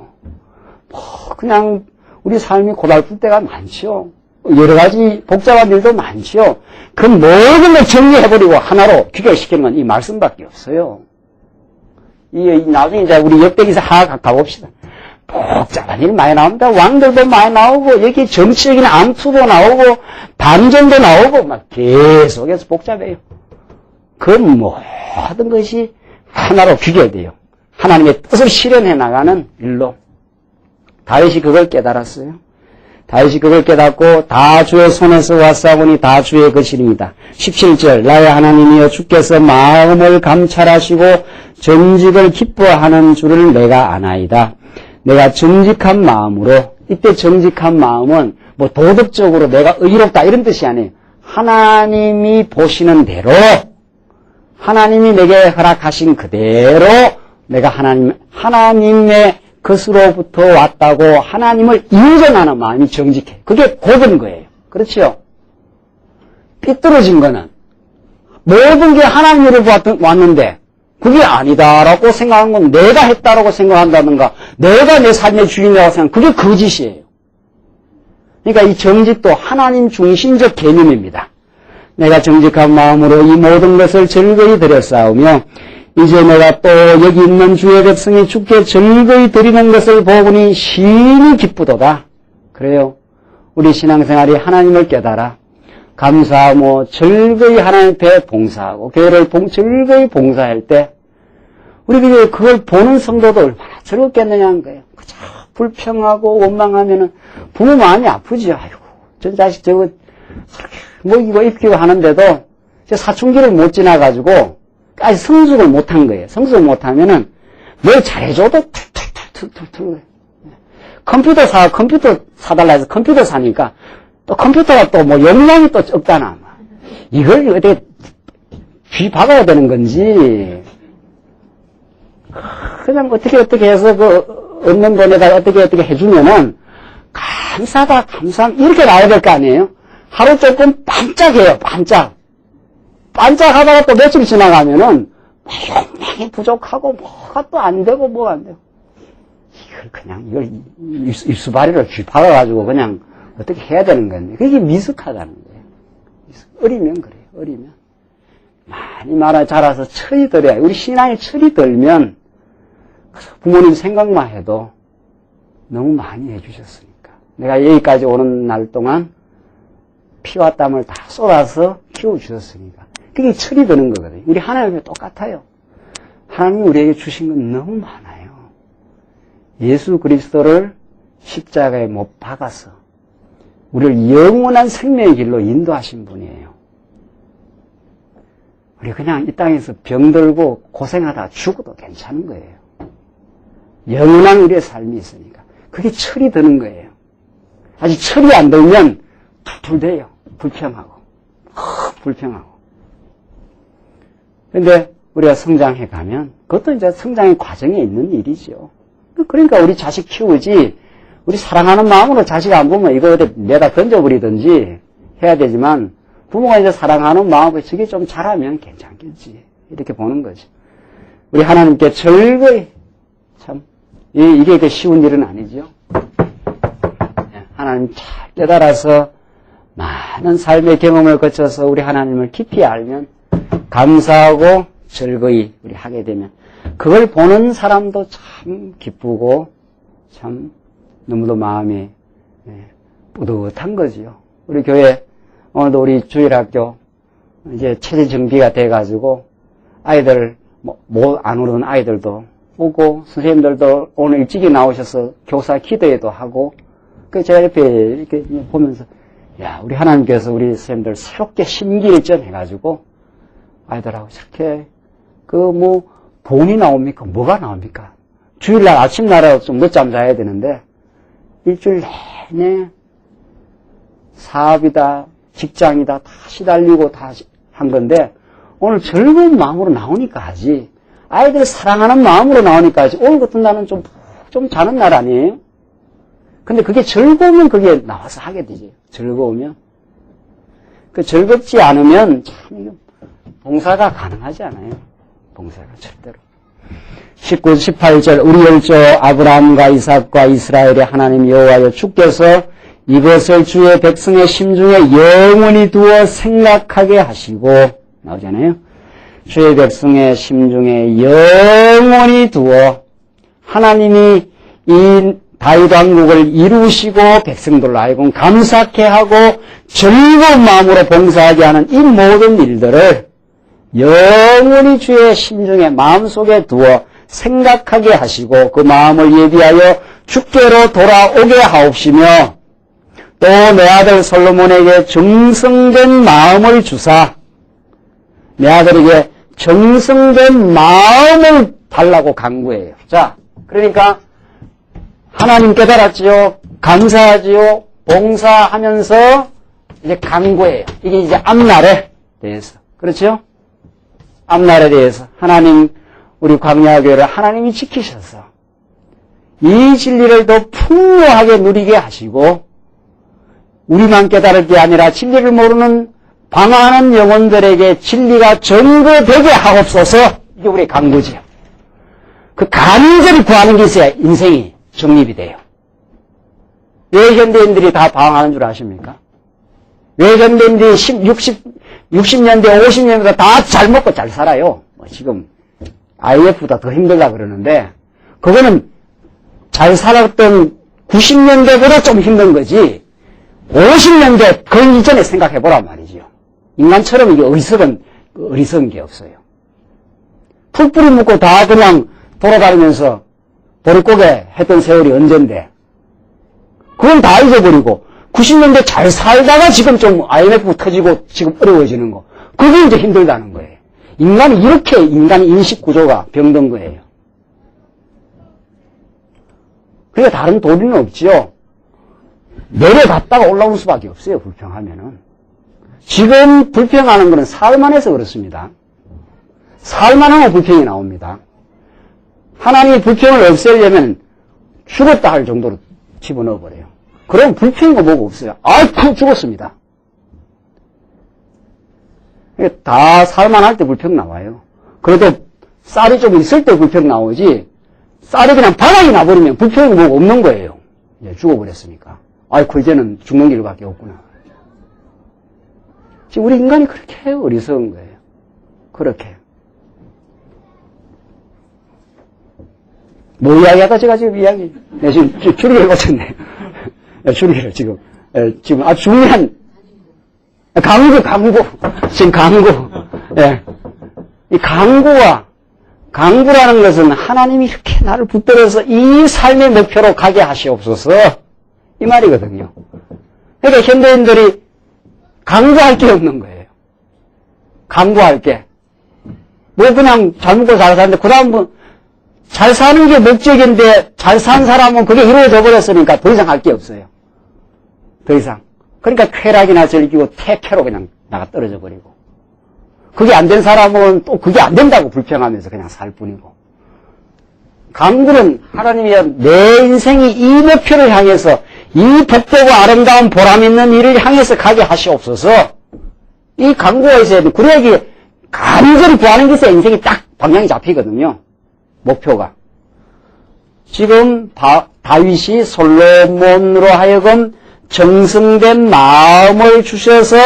뭐, 그냥 우리 삶이 고달플 때가 많죠. 여러 가지 복잡한 일도 많죠. 그 모든 걸 정리해버리고 하나로 귀결시키는 건 이 말씀밖에 없어요. 나중에 이제 우리 역대기서 하나 가봅시다. 복잡한 일 많이 나옵니다. 왕들도 많이 나오고, 여기 정치적인 암투도 나오고, 반전도 나오고, 막 계속해서 복잡해요. 그 모든 것이 하나로 귀결돼요. 하나님의 뜻을 실현해 나가는 일로. 다윗이 그걸 깨달았어요. 다윗이 그걸 깨닫고 다 주의 손에서 왔사오니 다 주의 것입니다. 17절 나의 하나님이여 주께서 마음을 감찰하시고 정직을 기뻐하는 줄을 내가 아나이다. 내가 정직한 마음으로, 이때 정직한 마음은 뭐 도덕적으로 내가 의롭다 이런 뜻이 아니에요. 하나님이 보시는 대로, 하나님이 내게 허락하신 그대로 내가 하나님의 것으로부터 왔다고 하나님을 인정하는 마음이 정직해. 그게 고든 거예요. 그렇죠? 삐뚤어진 거는 모든 게 하나님으로부터 왔는데 그게 아니다라고 생각한 건 내가 했다라고 생각한다든가 내가 내 삶의 주인이라고 생각하면 그게 거짓이에요. 그러니까 이 정직도 하나님 중심적 개념입니다. 내가 정직한 마음으로 이 모든 것을 즐거이 드렸사오며 이제 내가 또 여기 있는 주의 백성이 주께 즐거이 드리는 것을 보니 심히 기쁘도다. 그래요. 우리 신앙생활이 하나님을 깨달아 감사하고 즐거이 하나님 앞에 봉사하고 교회를 즐거이 봉사할 때 우리 그걸 보는 성도도 얼마나 즐겁겠느냐는 거예요. 그저 불평하고 원망하면은 부모 마음이 아프죠. 아이고 전 자식 저거 먹이고 입히고 하는데도 저 사춘기를 못 지나가지고 아직 성숙을 못한 거예요. 성숙을 못하면은 뭘 잘해줘도 툴툴툴툴툴. 컴퓨터 사달라 해서 컴퓨터 사니까 또 컴퓨터가 또 뭐 용량이 또 없다나. 이걸 어떻게 귀 박아야 되는 건지. 그냥 어떻게 해서 그 없는 돈에다 어떻게 해주면은 감사다 이렇게 나와야 될 거 아니에요? 하루 조금 반짝해요. 반짝하다가 또 며칠 지나가면은 용량이 부족하고 뭐가 또 안 되고 뭐가 안 되고 이걸 일수발이를 쥐박아가지고 그냥 어떻게 해야 되는 건데, 그게 미숙하다는 거예요. 어리면 그래요, 어리면. 많이 자라서 철이 들어야, 우리 신앙에 철이 들면, 부모님 생각만 해도 너무 많이 해주셨으니까. 내가 여기까지 오는 날 동안 피와 땀을 다 쏟아서 키워주셨으니까. 그게 철이 드는 거거든요. 우리 하나님과 똑같아요. 하나님이 우리에게 주신 건 너무 많아요. 예수 그리스도를 십자가에 못 박아서 우리를 영원한 생명의 길로 인도하신 분이에요. 우리 그냥 이 땅에서 병들고 고생하다 죽어도 괜찮은 거예요. 영원한 우리의 삶이 있으니까. 그게 철이 드는 거예요. 아직 철이 안 들면 툴툴대요. 불평하고. 불평하고. 근데 우리가 성장해 가면 그것도 이제 성장의 과정에 있는 일이죠. 그러니까 우리 자식 키우지, 우리 사랑하는 마음으로 자식 안 보면 이거 어디 내다 던져버리든지 해야 되지만, 부모가 이제 사랑하는 마음으로 저게 좀 자라면 괜찮겠지. 이렇게 보는 거죠. 우리 하나님께 즐거이, 참, 이게 그 쉬운 일은 아니죠. 하나님 잘 깨달아서 많은 삶의 경험을 거쳐서 우리 하나님을 깊이 알면 감사하고 즐거이 우리 하게 되면 그걸 보는 사람도 참 기쁘고 참 너무도 마음이 뿌듯한 거지요. 우리 교회 오늘도 우리 주일학교 이제 체제 정비가 돼가지고 아이들 뭐 안 오는 아이들도 오고 선생님들도 오늘 일찍이 나오셔서 교사 기도회도 하고 그 제가 옆에 이렇게 보면서 야 우리 하나님께서 우리 선생님들 새롭게 심기일전 해가지고 아이들하고 저렇게 돈이 나옵니까? 뭐가 나옵니까? 주일날 아침날에 좀 늦잠 자야 되는데 일주일 내내 사업이다 직장이다 다 시달리고 다 한 건데 오늘 즐거운 마음으로 나오니까 하지. 아이들 사랑하는 마음으로 나오니까 하지. 오늘 같은 날은 좀 자는 날 아니에요? 근데 그게 즐거우면 그게 나와서 하게 되지. 즐거우면. 즐겁지 않으면 참 봉사가 가능하지 않아요. 봉사가 절대로. 19, 18절 우리 열조 아브라함과 이삭과 이스라엘의 하나님 여호와여 주께서 이것을 주의 백성의 심중에 영원히 두어 생각하게 하시고 나오잖아요. 주의 백성의 심중에 영원히 두어 하나님이 이 다윗 왕국을 이루시고 백성들로 하여금 감사케 하고 즐거운 마음으로 봉사하게 하는 이 모든 일들을 영원히 주의 심중에 마음속에 두어 생각하게 하시고 그 마음을 예비하여 주께로 돌아오게 하옵시며 또 내 아들 솔로몬에게 정성된 마음을 주사 내 아들에게 정성된 마음을 달라고 간구해요. 자, 그러니까 하나님 깨달았지요. 감사하지요. 봉사하면서 이제 간구해요. 이게 이제 앞날에 대해서. 그렇죠? 앞날에 대해서. 하나님, 우리 광야교회를 하나님이 지키셔서 이 진리를 더 풍요하게 누리게 하시고 우리만 깨달을 게 아니라 진리를 모르는 방황하는 영혼들에게 진리가 전거되게 하옵소서. 이게 우리의 간구지요. 그 간절히 구하는 게 있어야 인생이 정립이 돼요. 왜 현대인들이 다 방황하는 줄 아십니까? 왜 현대인들이 60년대, 50년대 다 잘 먹고 잘 살아요? 지금 IMF보다 더 힘들다 그러는데 그거는 잘 살았던 90년대보다 좀 힘든 거지 50년대 그 이전에 생각해보란 말이지요. 인간처럼 이게 어리석은 게 없어요. 풀뿌리 묶고 다 그냥 돌아다니면서 보릿고개 했던 세월이 언젠데 그건 다 잊어버리고 90년대 잘 살다가 지금 좀 IMF 터지고 지금 어려워지는 거 그게 이제 힘들다는 거예요. 인간이 이렇게 인간 인식 구조가 병든 거예요. 그러니까 다른 도리는 없지요. 내려갔다가 올라올 수밖에 없어요. 불평하면은. 지금 불평하는 것은 살만해서 그렇습니다. 살만하면 불평이 나옵니다. 하나님이 불평을 없애려면 죽었다 할 정도로 집어넣어버려요. 그럼 불평이고 뭐고 없어요. 아이쿠 죽었습니다. 다 살만할 때 불평 나와요. 그래도 쌀이 좀 있을 때 불평 나오지 쌀이 그냥 바닥이 나버리면 불평이 뭐 없는 거예요. 이제 죽어버렸으니까. 아이고, 이제는 죽는 길밖에 없구나. 지금 우리 인간이 그렇게 어리석은 거예요. 그렇게. 뭐 이야기하다 제가 지금 이야기, 네, 지금 줄기를 꽂혔네. 줄기를 지금 아주 중요한, 강구. 지금 강구. 예. 이 강구라는 것은 하나님이 이렇게 나를 붙들어서 이 삶의 목표로 가게 하시옵소서. 이 말이거든요. 그러니까 현대인들이 강구할 게 없는 거예요. 강구할 게. 뭐 그냥 잘 먹고 잘 사는데, 그 다음 뭐, 잘 사는 게 목적인데, 잘 산 사람은 그게 이루어져 버렸으니까 더 이상 할 게 없어요. 더 이상. 그러니까 쾌락이나 즐기고 태캐로 그냥 나가 떨어져 버리고. 그게 안 된 사람은 또 그게 안 된다고 불평하면서 그냥 살 뿐이고. 강구는 하나님이 내 인생이 이 목표를 향해서 이 복되고 아름다운 보람 있는 일을 향해서 가게 하시옵소서. 이 강구가 있어야 돼. 그래야 이게 간절히 구하는 게 있어야 인생이 딱 방향이 잡히거든요. 목표가. 지금 다윗이 솔로몬으로 하여금 정성된 마음을 주셔서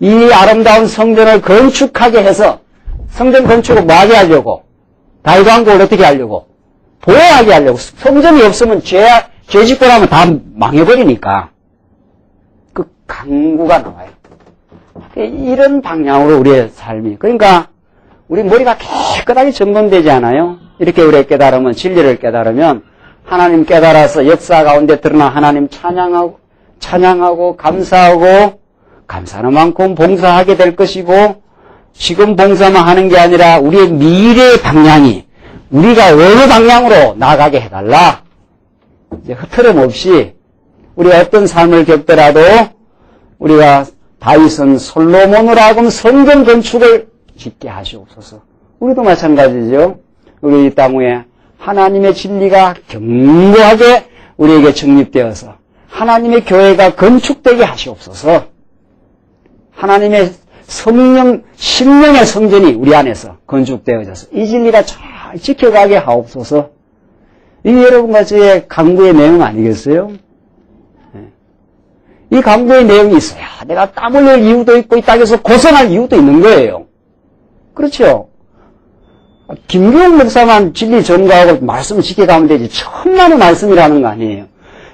이 아름다운 성전을 건축하게 해서 성전 건축을 뭐 하게 하려고? 다윗 왕국을 어떻게 하려고? 보호하게 하려고. 성전이 없으면 죄 짓고 나면 다 망해버리니까. 그 강구가 나와요. 이런 방향으로 우리의 삶이. 그러니까 우리 머리가 깨끗하게 점검되지 않아요? 이렇게 우리의 깨달으면, 진리를 깨달으면 하나님 깨달아서 역사 가운데 드러나 하나님 찬양하고 감사하는 만큼 봉사하게 될 것이고, 지금 봉사만 하는 게 아니라 우리의 미래의 방향이 우리가 어느 방향으로 나가게 해달라. 이제 흐트럼 없이 우리가 어떤 삶을 겪더라도 우리가 다윗은 솔로몬으로 하여금 성전 건축을 짓게 하시옵소서. 우리도 마찬가지죠. 우리 이 땅 위에 하나님의 진리가 견고하게 우리에게 정립되어서 하나님의 교회가 건축되게 하시옵소서. 하나님의 심령의 성전이 우리 안에서 건축되어져서 이 진리가 잘 지켜가게 하옵소서. 이 여러분과 저의 강구의 내용 아니겠어요? 이 강구의 내용이 있어야 내가 땀 흘릴 이유도 있고 이 땅에서 고생할 이유도 있는 거예요. 그렇죠? 김규영 목사만 진리 전가하고 말씀을 지켜가면 되지 천만의 말씀이라는 거 아니에요.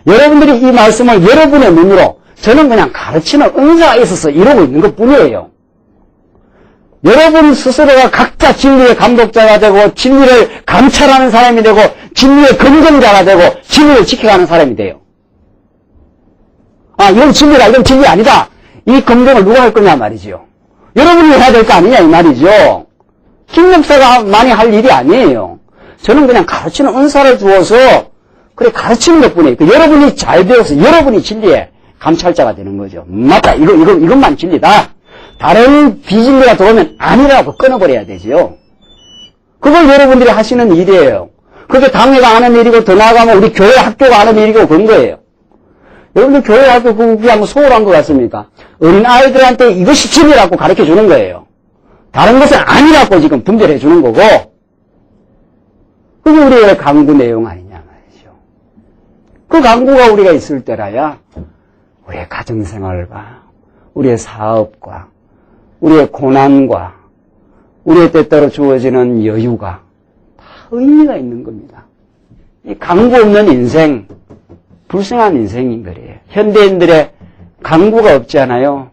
여러분들이 이 말씀을 여러분의 눈으로 저는 그냥 가르치는 은사가 있어서 이러고 있는 것 뿐이에요. 여러분 스스로가 각자 진리의 감독자가 되고 진리를 감찰하는 사람이 되고 진리의 검증자가 되고 진리를 지켜가는 사람이 돼요. 아, 이건 진리다, 이건 진리 아니다. 이 검증을 누가 할 거냐 말이죠. 여러분이 해야 될 거 아니냐 이 말이죠. 김 목사가 많이 할 일이 아니에요. 저는 그냥 가르치는 은사를 주어서 그래 가르치는 것뿐이에요. 여러분이 잘 배워서 여러분이 진리의 감찰자가 되는 거죠. 맞다, 이것만 진리다. 다른 비진리가 들어오면 아니라고 끊어버려야 되죠. 그걸 여러분들이 하시는 일이에요. 그게 당회가 하는 일이고 더 나아가면 우리 교회 학교가 하는 일이고 그런 거예요. 여러분들 교회 학교 그게 뭐 소홀한 것 같습니까? 어린 아이들한테 이것이 진리라고 가르쳐 주는 거예요. 다른 것은 아니라고 지금 분별해 주는 거고, 그게 우리의 강구 내용 아니냐 말이죠. 그 강구가 우리가 있을 때라야 우리의 가정생활과 우리의 사업과 우리의 고난과 우리의 때때로 주어지는 여유가 다 의미가 있는 겁니다. 이 강구 없는 인생, 불쌍한 인생인 거예요. 현대인들의 강구가 없잖아요.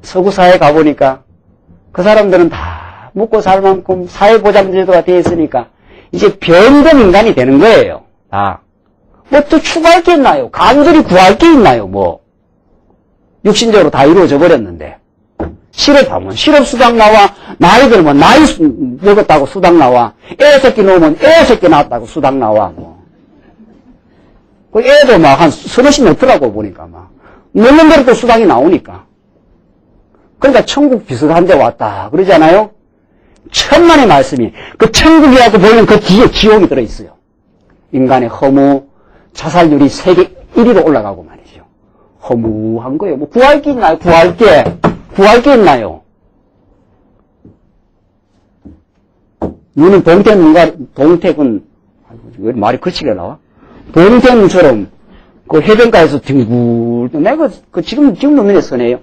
서구 사회에 가보니까 그 사람들은 다 먹고 살 만큼 사회보장제도가 되어 있으니까 이제 변동 인간이 되는 거예요. 다. 뭐 또 추가할 게 있나요? 간절히 구할 게 있나요? 뭐. 육신적으로 다 이루어져 버렸는데. 실업하면 실업수당 나와, 나이 들면 나이 먹었다고 수당 나와, 애 새끼 놓으면 애 새끼 낳았다고 수당 나와, 뭐. 그 애도 막 한 서너씩 넣더라고, 보니까 막. 넣는 대로 또 수당이 나오니까. 그러니까 천국 비슷한 데 왔다. 그러잖아요? 천만의 말씀이. 그 천국이라고 보면 그 뒤에 지옥이 들어있어요. 인간의 허무, 자살률이 세계 1위로 올라가고 말이죠. 허무한 거예요. 뭐 구할 게 있나요? 구할 게 있나요? 눈은 동태군, 왜 말이 거치게 나와? 동태눈처럼 그 해변가에서 뒹굴, 내가 지금 눈에 선해요.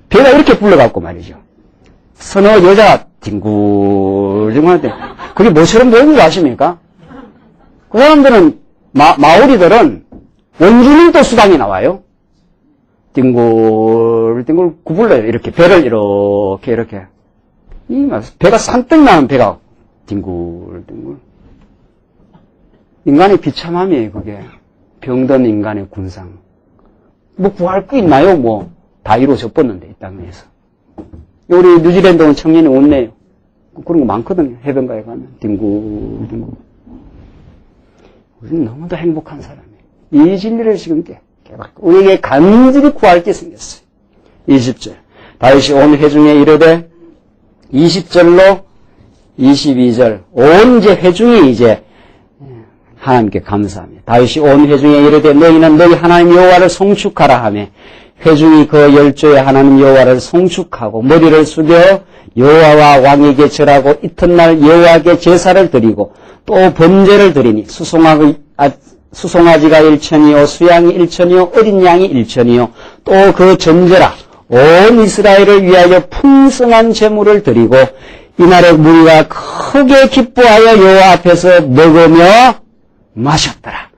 배가 이렇게 불러갖고 말이죠. 선어 여자가 뒹굴하는데 그게 뭐처럼 보이는 거 아십니까? 그 사람들은, 마오리들은 원주민도 수당이 나와요. 뒹굴 구불러요. 이렇게 배를 이렇게. 배가 산뜻 나는 배가 뒹굴. 인간의 비참함이에요, 그게. 병든 인간의 군상. 뭐 구할 거 있나요? 뭐 다 이루어졌었는데 이 땅에서. 우리 뉴질랜드 온 청년이 웃네요. 그런 거 많거든요. 해변가에 가면 뒹굴. 우리는 너무도 행복한 사람이에요. 이 진리를 지금 깨닫고 우리에게 간절히 구할 게 생겼어요. 20절. 다윗이 온 회중에 이르되 20절로 22절 온 이제 회중이 이제 하나님께 감사합니다. 다윗이 온 회중에 이르되 너희는 너희 하나님 여호와를 송축하라 하며 회중이 그 열조의 하나님 여호와를 송축하고 머리를 숙여 여호와와 왕에게 절하고 이튿날 여호와께 제사를 드리고 또 번제를 드리니 수송아지가 1천이요 수양이 1천이요 어린 양이 1천이요 또 그 전제라 온 이스라엘을 위하여 풍성한 제물을 드리고 이날에 무리가 크게 기뻐하여 여호와 앞에서 먹으며 마셨더라.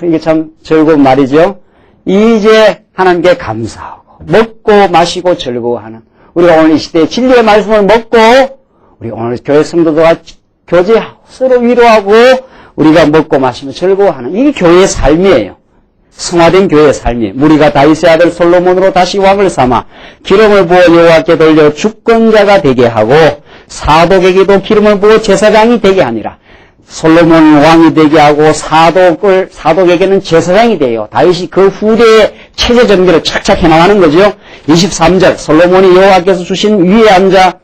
이게 참 즐거운 말이죠. 이제 하나님께 감사하고 먹고 마시고 즐거워하는 우리가 오늘 이 시대에 진리의 말씀을 먹고 우리 오늘 교회 성도들과 교제하고 서로 위로하고 우리가 먹고 마시며 즐거워하는 이게 교회의 삶이에요. 성화된 교회의 삶이에요. 무리가 다윗의 아들 솔로몬으로 다시 왕을 삼아 기름을 부어 여호와께 돌려 주권자가 되게 하고 사독에게도 기름을 부어 제사장이 되게 하니라. 솔로몬 왕이 되게 하고 사독에게는 제사장이 돼요. 다윗이 그 후대의 체제 전개를 착착 해나가는 거죠. 23절 솔로몬이 여호와께서 주신 위에 앉아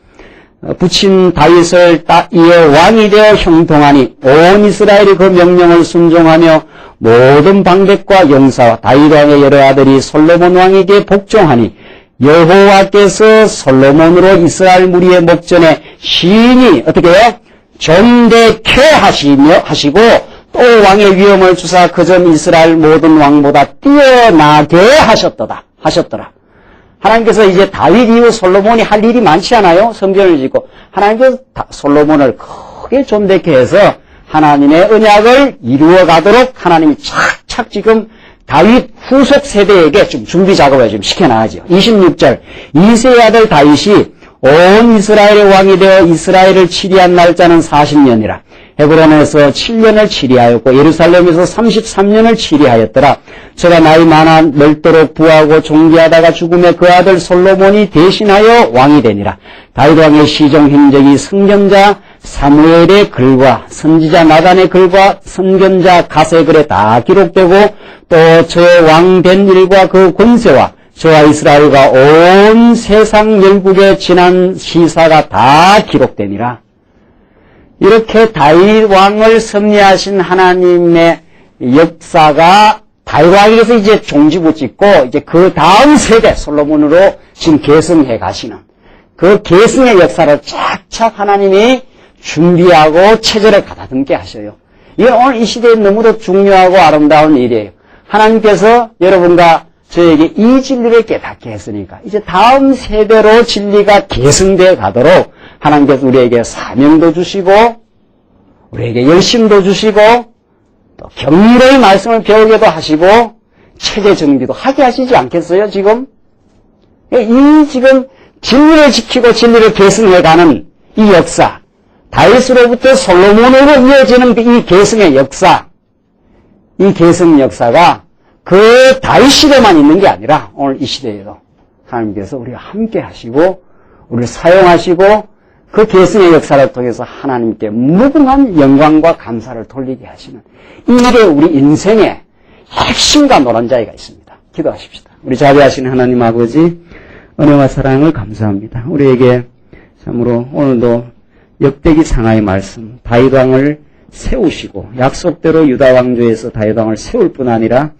붙인 다윗을 이에 왕이 되어 형통하니 온 이스라엘이 그 명령을 순종하며 모든 방백과 용사와 다윗 왕의 여러 아들이 솔로몬 왕에게 복종하니 여호와께서 솔로몬으로 이스라엘 무리의 목전에 신이 어떻게 해요? 존대케 하시고 또 왕의 위엄을 주사 그전 이스라엘 모든 왕보다 뛰어나게 하셨더라. 하나님께서 이제 다윗 이후 솔로몬이 할 일이 많지 않아요? 성전을 짓고 하나님께서 솔로몬을 크게 존대케 해서 하나님의 언약을 이루어가도록 하나님이 착착 지금 다윗 후속 세대에게 좀 준비 작업을 좀 시켜나가죠. 26절 이새의 아들 다윗이 온 이스라엘의 왕이 되어 이스라엘을 치리한 날짜는 40년이라. 헤브론에서 7년을 치리하였고 예루살렘에서 33년을 치리하였더라. 저가 나이 많아 늙도록 부하고 존귀하다가 죽음에 그 아들 솔로몬이 대신하여 왕이 되니라. 다윗 왕의 시종 행적이 선견자 사무엘의 글과 선지자 나단의 글과 선견자 갓의 글에 다 기록되고 또 저의 왕 된 일과 그 권세와 저와 이스라엘과 온 세상 열국에 지난 시사가 다 기록되니라. 이렇게 다윗 왕을 섭리하신 하나님의 역사가 다윗 왕에게서 이제 종지부 찍고 이제 그 다음 세대 솔로몬으로 지금 계승해 가시는 그 계승의 역사를 착착 하나님이 준비하고 체제를 가다듬게 하셔요. 이건 오늘 이 시대에 너무도 중요하고 아름다운 일이에요. 하나님께서 여러분과 저에게 이 진리를 깨닫게 했으니까 이제 다음 세대로 진리가 계승되어 가도록 하나님께서 우리에게 사명도 주시고 우리에게 열심도 주시고 또 경륜의 말씀을 배우게도 하시고 체제 정비도 하게 하시지 않겠어요? 지금 이 지금 진리를 지키고 진리를 계승해가는 이 역사 다윗으로부터 솔로몬으로 이어지는 이 계승의 역사 이 계승 역사가 그 다윗 시대만 있는 게 아니라 오늘 이 시대에도 하나님께서 우리와 함께 하시고 우리를 사용하시고 그 계승의 역사를 통해서 하나님께 무궁한 영광과 감사를 돌리게 하시는 이게 우리 인생의 핵심과 노란자리가 있습니다. 기도하십시다. 우리 자비하시는 하나님 아버지 은혜와 사랑을 감사합니다. 우리에게 참으로 오늘도 역대기 상하의 말씀 다윗 왕을 세우시고 약속대로 유다 왕조에서 다윗 왕을 세울 뿐 아니라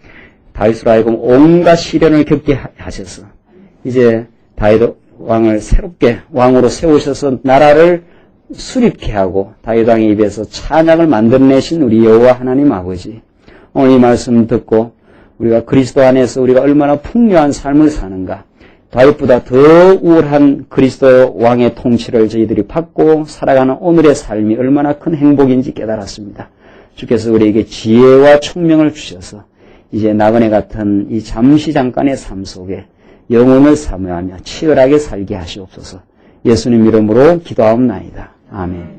다윗으로 하여금 온갖 시련을 겪게 하셔서 이제 다윗 왕을 새롭게 왕으로 세우셔서 나라를 수립케 하고 다윗 왕의 입에서 찬양을 만들어내신 우리 여호와 하나님 아버지, 오늘 이 말씀 듣고 우리가 그리스도 안에서 우리가 얼마나 풍요한 삶을 사는가, 다윗보다 더 우월한 그리스도 왕의 통치를 저희들이 받고 살아가는 오늘의 삶이 얼마나 큰 행복인지 깨달았습니다. 주께서 우리에게 지혜와 총명을 주셔서 이제 나그네 같은 이 잠시 잠깐의 삶 속에 영혼을 사모하며 치열하게 살게 하시옵소서. 예수님 이름으로 기도하옵나이다. 아멘.